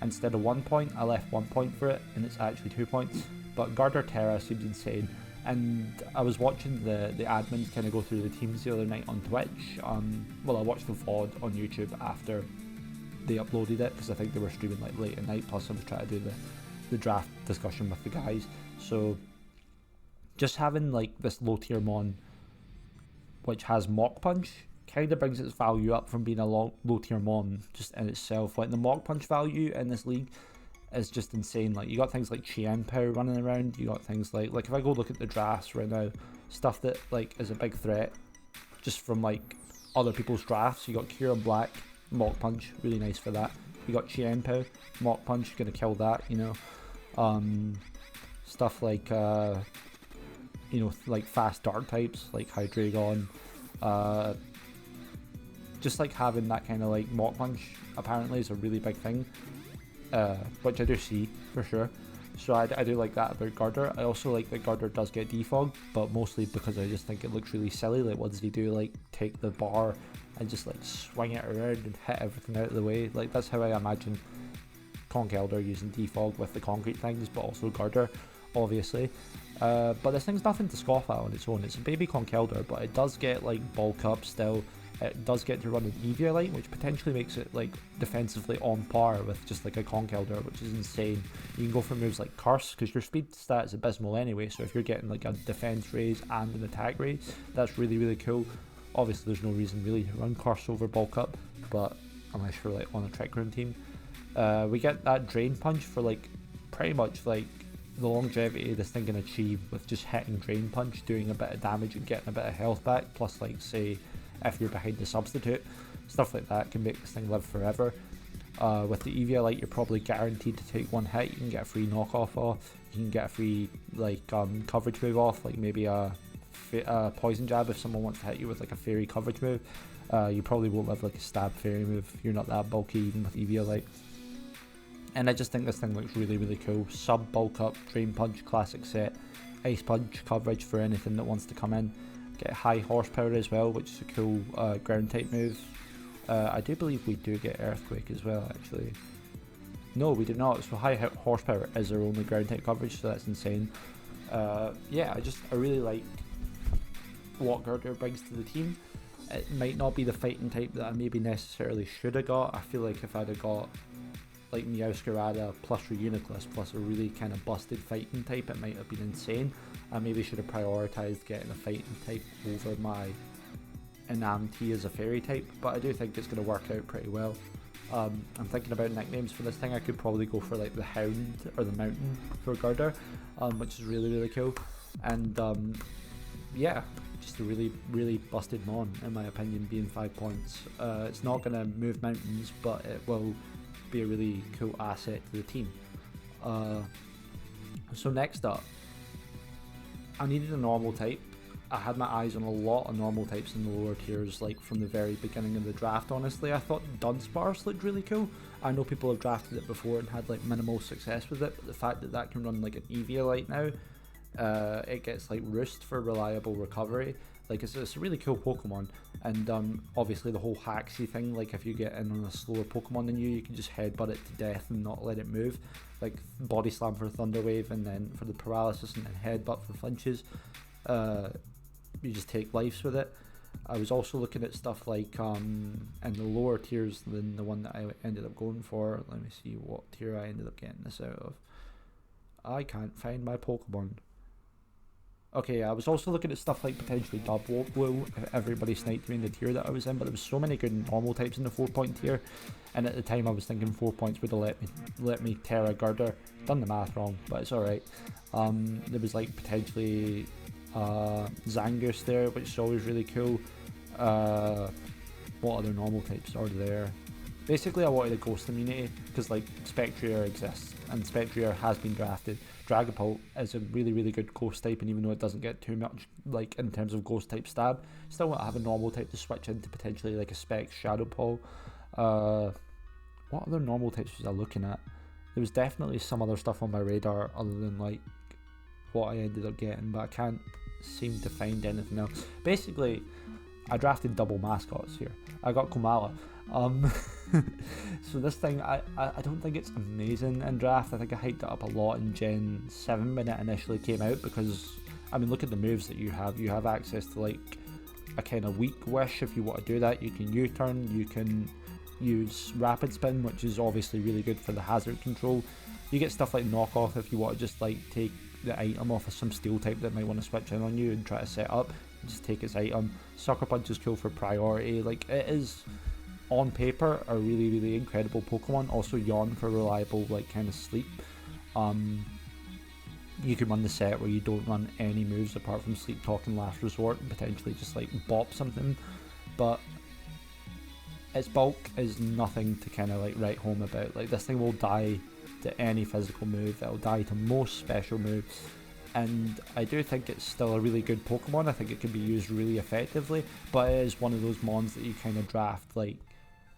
A: Instead of 1 point, I left 1 point for it, and it's actually 2 points. But Garder Terra seems insane. And I was watching the admins kind of go through the teams the other night on Twitch. Well, I watched the VOD on YouTube after they uploaded it, because I think they were streaming like late at night. Plus I was trying to do the draft discussion with the guys. So just having like this low tier mon which has Mach Punch kind of brings its value up from being a low tier mon just in itself. Like the Mach Punch value in this league is just insane. Like you got things like Chienpao running around, you got things like if I go look at the drafts right now, stuff that like is a big threat just from like other people's drafts. You got Kieran Black, Mach Punch, really nice for that. You got Chienpao, Mach Punch, gonna kill that, you know. Stuff like you know, like fast dark types like Hydreigon, just like having that kind of like Mach Punch apparently is a really big thing, which I do see for sure. So I do like that about Garder. I also like that Garder does get defog, but mostly because I just think it looks really silly. Like what does he do? Like take the bar and just like swing it around and hit everything out of the way. Like that's how I imagine Conkeldurr using defog with the concrete things, but also Garder, obviously. But this thing's nothing to scoff at on its own. It's a baby Conkeldurr, but it does get like bulk up still. It does get to run an Eviolite, which potentially makes it like defensively on par with just like a Conch Elder, which is insane. You can go for moves like Curse, because your speed stat is abysmal anyway, so if you're getting like a defense raise and an attack raise, that's really, really cool. Obviously there's no reason really to run Curse over Bulk Up, but unless you're like on a Trick Room team. We get that Drain Punch for like pretty much like the longevity this thing can achieve with just hitting Drain Punch, doing a bit of damage and getting a bit of health back, plus like say if you're behind the substitute, stuff like that can make this thing live forever. With the Eviolite, you're probably guaranteed to take one hit. You can get a free knockoff off, you can get a free like coverage move off, like maybe a poison jab if someone wants to hit you with like a fairy coverage move. You probably won't have like a stab fairy move, you're not that bulky even with Eviolite. And I just think this thing looks really, really cool. Sub, Bulk Up, Drain Punch, classic set, Ice Punch coverage for anything that wants to come in. Get high horsepower as well, which is a cool ground type move. I do believe we do get Earthquake as well, actually. No, we do not. So high horsepower is our only ground type coverage, so that's insane. Yeah, I really like what Girder brings to the team. It might not be the fighting type that I maybe necessarily should have got. I feel like if I'd have got like Meowscarada plus Reuniclus plus a really kind of busted fighting type, it might have been insane. I maybe should have prioritised getting a fighting type over my Enamti as a fairy type, but I do think it's going to work out pretty well. I'm thinking about nicknames for this thing. I could probably go for like the Hound or the Mountain for Girder, which is really, really cool. And yeah, just a really, really busted mon in my opinion, being 5 points. It's not going to move mountains, but it will be a really cool asset to the team. So next up, I needed a normal type. I had my eyes on a lot of normal types in the lower tiers, like from the very beginning of the draft. Honestly, I thought Dunsparce looked really cool. I know people have drafted it before and had like minimal success with it, but the fact that that can run like an Eviolite now, it gets like Roost for reliable recovery. Like it's a really cool Pokemon, and obviously the whole Haxie thing, like if you get in on a slower Pokemon than you can just headbutt it to death and not let it move. Like Body Slam for Thunder Wave, and then for the paralysis, and then Headbutt for flinches. You just take lives with it. I was also looking at stuff like in the lower tiers than the one that I ended up going for. Let me see what tier I ended up getting this out of. I can't find my Pokemon. Okay, I was also looking at stuff like potentially Double Blue if everybody sniped me in the tier that I was in, but there was so many good normal types in the 4-point tier, and at the time I was thinking 4 points would have let me Terra Girder. Done the math wrong, but it's alright. There was like potentially Zangoose there, which is always really cool. What other normal types are there? Basically I wanted a Ghost immunity, because like Spectrier exists, and Spectrier has been drafted. Dragapult is a really, really good ghost type, and even though it doesn't get too much like in terms of ghost type stab, still want to have a normal type to switch into potentially like a Specs Shadowpaw. What other normal types was I looking at? There was definitely some other stuff on my radar other than like what I ended up getting, but I can't seem to find anything else. Basically, I drafted double mascots here. I got Komala. So this thing, I don't think it's amazing in draft. I think I hyped it up a lot in Gen 7 when it initially came out, because I mean look at the moves that you have. You have access to like a kind of weak wish if you want to do that. You can U-turn, you can use rapid spin, which is obviously really good for the hazard control. You get stuff like knockoff if you want to just like take the item off of some steel type that might want to switch in on you and try to set up, just take its item. Sucker Punch is cool for priority. Like it is on paper a really, really incredible Pokemon. Also Yawn for reliable like kind of sleep. You can run the set where you don't run any moves apart from Sleep Talk and Last Resort, and potentially just like bop something, but its bulk is nothing to kind of like write home about. Like this thing will die to any physical move, it'll die to most special moves, and I do think it's still a really good Pokemon. I think it can be used really effectively, but it is one of those mons that you kind of draft like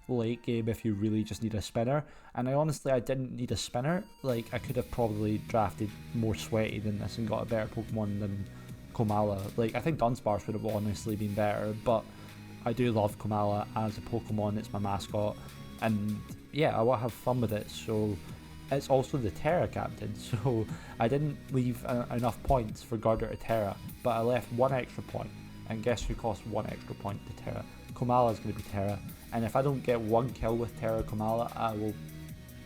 A: late game if you really just need a spinner, and I didn't need a spinner. Like I could have probably drafted more Sweaty than this and got a better Pokemon than Komala. Like I think Dunsparce would have honestly been better, but I do love Komala as a Pokemon. It's my mascot, and yeah, I want to have fun with it. So it's also the Terra captain, so I didn't leave enough points for Girder to Terra, but I left 1 extra point, and guess who cost 1 extra point to Terra? Komala is going to be Terra, and if I don't get one kill with Terra Komala, I will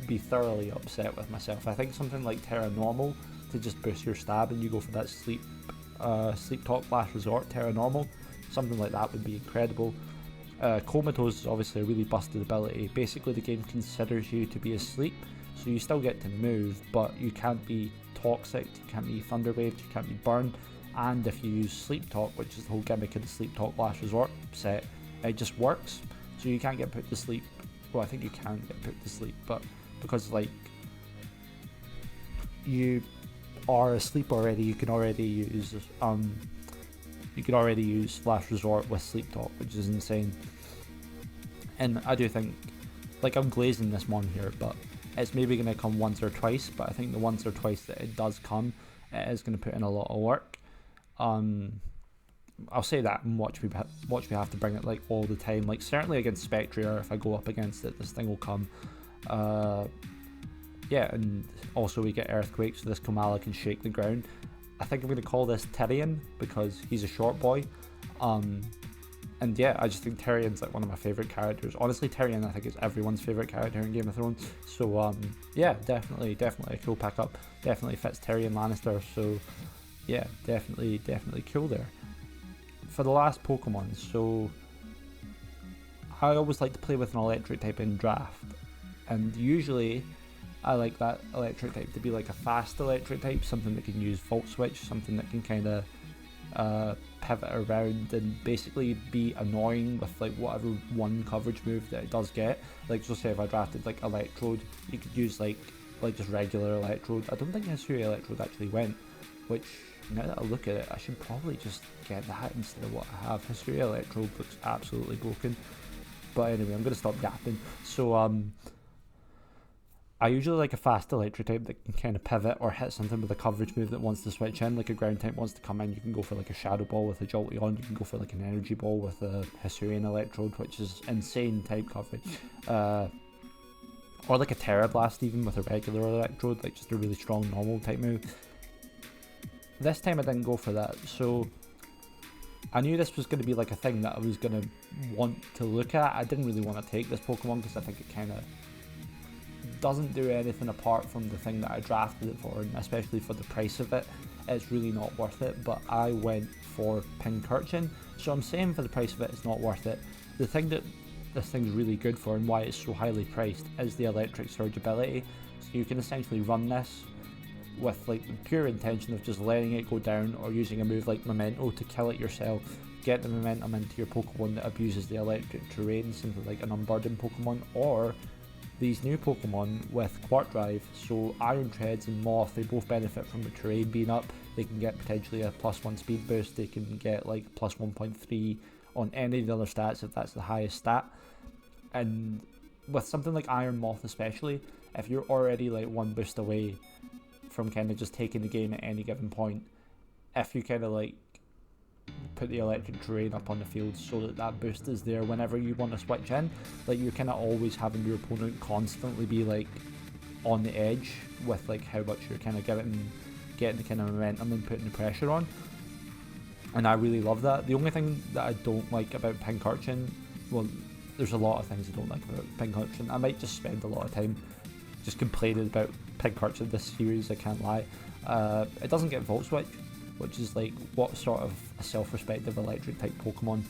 A: be thoroughly upset with myself. I think something like Terra Normal to just boost your stab, and you go for that sleep talk last resort Terra Normal, something like that would be incredible. Comatose is obviously a really busted ability. Basically the game considers you to be asleep, so you still get to move, but you can't be toxic, you can't be thunder waved, you can't be burned, and if you use sleep talk, which is the whole gimmick of the sleep talk last resort set, it just works, so you can't get put to sleep. Well, I think you can get put to sleep, but because like you are asleep already, you can already use last resort with sleep talk, which is insane. And I do think, like, I'm glazing this one here, but it's maybe going to come once or twice, but I think the once or twice that it does come, it is going to put in a lot of work. I'll say that and watch me have to bring it like all the time. Like certainly against Spectrier, if I go up against it, this thing will come. Yeah, and also we get Earthquake, so this Komala can shake the ground. I think I'm going to call this Tyrion because he's a short boy. And yeah, I just think Tyrion's like one of my favourite characters. Honestly, Tyrion I think is everyone's favourite character in Game of Thrones. So yeah, definitely a cool pack up. Definitely fits Tyrion Lannister, so yeah, definitely cool there. For the last Pokemon, so I always like to play with an electric type in draft, and usually I like that electric type to be like a fast electric type, something that can use Volt Switch, something that can kind of pivot around and basically be annoying with like whatever one coverage move that it does get. Like, so say if I drafted like Electrode, you could use like just regular Electrode. I don't think History Electrode actually went, which now that I look at it, I should probably just get that instead of what I have. History Electrode looks absolutely broken. But anyway, I'm going to stop yapping. So I usually like a fast electric type that can kind of pivot or hit something with a coverage move that wants to switch in. Like a ground type wants to come in, you can go for like a Shadow Ball with a Jolteon, you can go for like an Energy Ball with a Hisuian Electrode, which is insane type coverage. Or like a Terra Blast even with a regular Electrode, like just a really strong normal type move. This time I didn't go for that, so I knew this was going to be like a thing that I was going to want to look at. I didn't really want to take this Pokemon because I think it kind of doesn't do anything apart from the thing that I drafted it for, and especially for the price of it, it's really not worth it. But I went for Pincurchin, so I'm saying for the price of it, it's not worth it. The thing that this thing's really good for and why it's so highly priced is the Electric Surge ability. So you can essentially run this with like the pure intention of just letting it go down or using a move like Memento to kill it yourself, get the momentum into your Pokemon that abuses the electric terrain, something like an Unburdened Pokemon, or these new Pokemon with Quark Drive. So Iron Treads and Moth, they both benefit from the terrain being up. They can get potentially a +1 speed boost, they can get like +1.3 on any of the other stats if that's the highest stat. And with something like Iron Moth especially, if you're already like one boost away from kind of just taking the game at any given point, if you kind of like put the electric terrain up on the field so that that boost is there whenever you want to switch in, like you're kind of always having your opponent constantly be like on the edge with like how much you're kind of getting the kind of momentum and putting the pressure on. And I really love that. The only thing that I don't like about Pincurchin, well, there's a lot of things I don't like about Pincurchin. I might just spend a lot of time just complaining about Pincurchin this series, I can't lie. It doesn't get Volt Switch, which is like what sort of a self-respective electric type Pokemon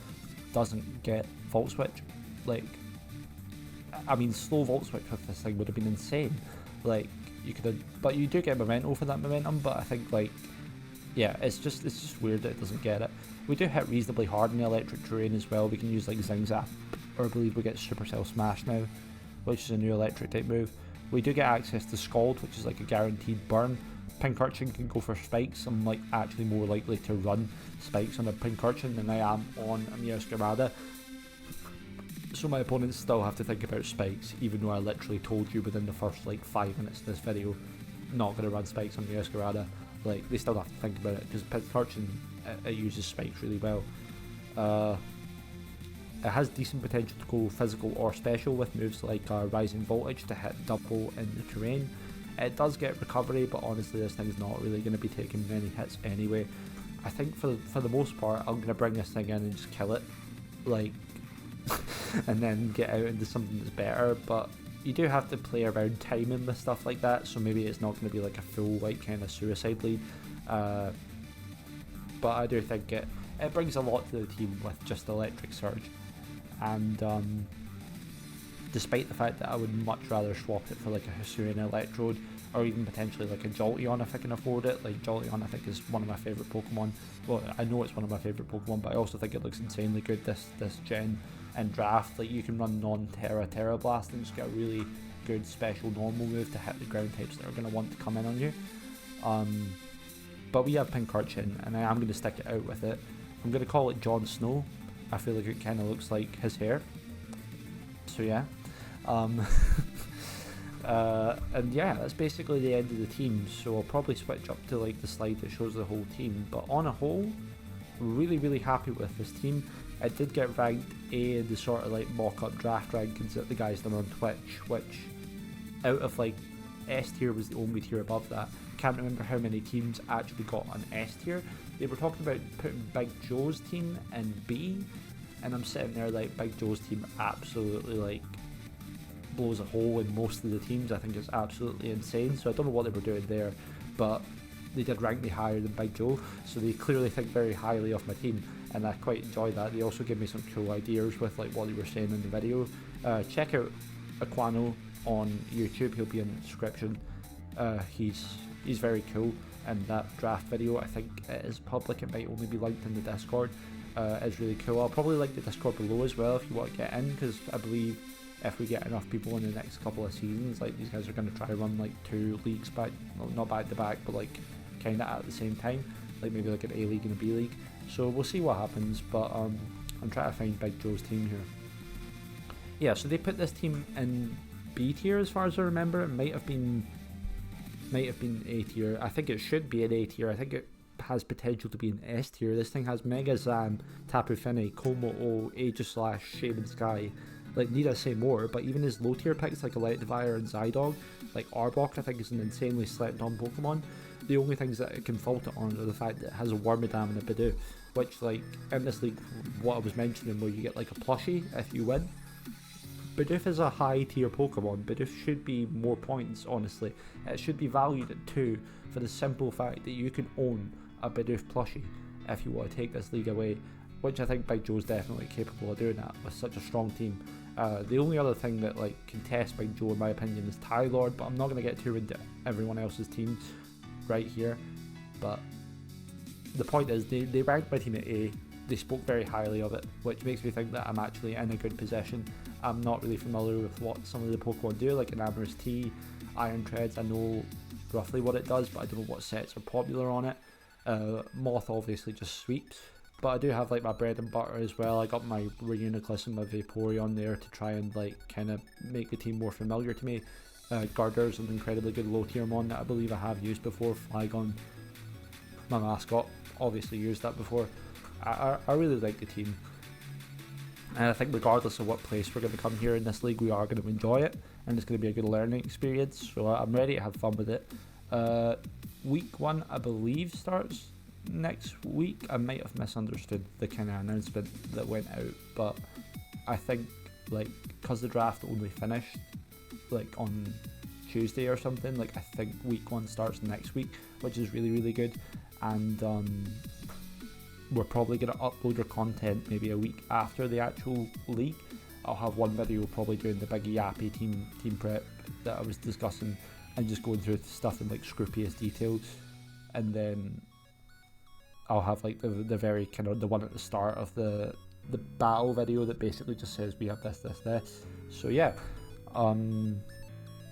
A: doesn't get Volt Switch. Like, I mean, slow Volt Switch with this thing would have been insane. Like, you could have, but you do get Memento for that momentum, but I think like, yeah, it's just weird that it doesn't get it. We do hit reasonably hard in the electric terrain as well. We can use like Zing Zap, or I believe we get Supercell Smash now, which is a new electric type move. We do get access to Scald, which is like a guaranteed burn. Pincurchin can go for Spikes. I'm like actually more likely to run Spikes on a Pincurchin than I am on a Meowscarada. So my opponents still have to think about Spikes, even though I literally told you within the first like 5 minutes of this video, not going to run Spikes on Meowscarada. Like, they still have to think about it, because Pincurchin, it uses Spikes really well. It has decent potential to go physical or special with moves like Rising Voltage to hit double in the terrain. It does get recovery, but honestly this thing's not really going to be taking many hits anyway. I think for the most part I'm going to bring this thing in and just kill it. Like, and then get out into something that's better. But you do have to play around timing with stuff like that, so maybe it's not going to be like a full like kind of suicide lead. But I do think it brings a lot to the team with just Electric Surge, and despite the fact that I would much rather swap it for like a Hisuian Electrode, or even potentially like a Jolteon if I can afford it. Like Jolteon I think is one of my favourite Pokemon. Well, I know it's one of my favourite Pokemon, but I also think it looks insanely good this gen and draft. Like you can run non-Terra Terra Blast and just get a really good special normal move to hit the ground types that are going to want to come in on you. But we have Pincurchin, and I am going to stick it out with it. I'm going to call it Jon Snow. I feel like it kind of looks like his hair. So yeah. And yeah, that's basically the end of the team, so I'll probably switch up to like the slide that shows the whole team. But on a whole, really happy with this team. It did get ranked A in the sort of like mock-up draft rankings that the guys done on Twitch, which out of like S tier was the only tier above that. Can't remember how many teams actually got an S tier. They were talking about putting Big Joe's team in B, and I'm sitting there like Big Joe's team absolutely like blows a hole in most of the teams. I think it's absolutely insane, so I don't know what they were doing there, but they did rank me higher than Big Joe, so they clearly think very highly of my team, and I quite enjoy that. They also give me some cool ideas with like what they were saying in the video. Check out Aquano on YouTube, he'll be in the description. He's very cool, and that draft video, I think it is public, it might only be linked in the Discord, is really cool. I'll probably link the Discord below as well if you want to get in, because I believe if we get enough people in the next couple of seasons, like these guys are going to try run like 2 leagues back, well, not back to back, but like kind of at the same time, like maybe like an A league and a B league. So we'll see what happens, but I'm trying to find Big Joe's team here. Yeah, so they put this team in B tier as far as I remember. It might have been A tier. I think it should be an A tier. I think it has potential to be an S tier. This thing has Mega Zam, Tapu Fini, Komo-o, Aegislash, Shaman Sky. Like, need I say more, but even his low tier picks like Electivire and Zydog, like Arbok, I think is an insanely slept on Pokemon. The only things that it can fault it on are the fact that it has a Wormadam and a Bidoof, which like in this league, what I was mentioning, where you get like a plushie if you win. Bidoof is a high tier Pokemon. Bidoof should be more points, honestly. It should be valued at 2 for the simple fact that you can own a Bidoof plushie if you want to take this league away, which I think Big Joe's definitely capable of doing that with such a strong team. The only other thing that like can test Big Joe in my opinion is Tylord, but I'm not going to get too into everyone else's teams right here. But the point is they ranked my team at A. They spoke very highly of it, which makes me think that I'm actually in a good position. I'm not really familiar with what some of the Pokemon do, like an Amorous Tea, Iron Treads. I know roughly what it does, but I don't know what sets are popular on it. Moth obviously just sweeps, but I do have like my bread and butter as well. I got my Reuniclus and my Vaporeon there to try and like kind of make the team more familiar to me. Gurdur's an incredibly good low tier mon that I believe I have used before. Flygon, my mascot, obviously used that before. I really like the team, and I think regardless of what place we're going to come here in this league, we are going to enjoy it, and it's going to be a good learning experience, so I'm ready to have fun with it. Week 1 I believe starts next week. I might have misunderstood the kind of announcement that went out, but I think like because the draft only finished like on Tuesday or something, like I think week 1 starts next week, which is really good. And we're probably going to upload our content maybe a week after the actual league. I'll have one video probably doing the big Yappy team prep that I was discussing and just going through stuff in like scruppiest details, and then I'll have like the very kind of the one at the start of the battle video that basically just says we have this. So yeah,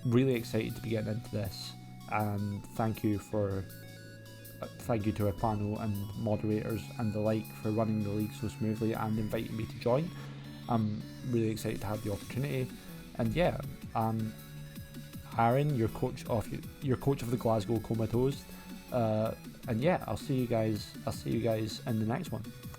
A: really excited to be getting into this, and thank you to Aquano and moderators and the like for running the league so smoothly and inviting me to join. I'm really excited to have the opportunity, and yeah, Aaron, your coach of the Glasgow Comatose, and yeah, I'll see you guys in the next one.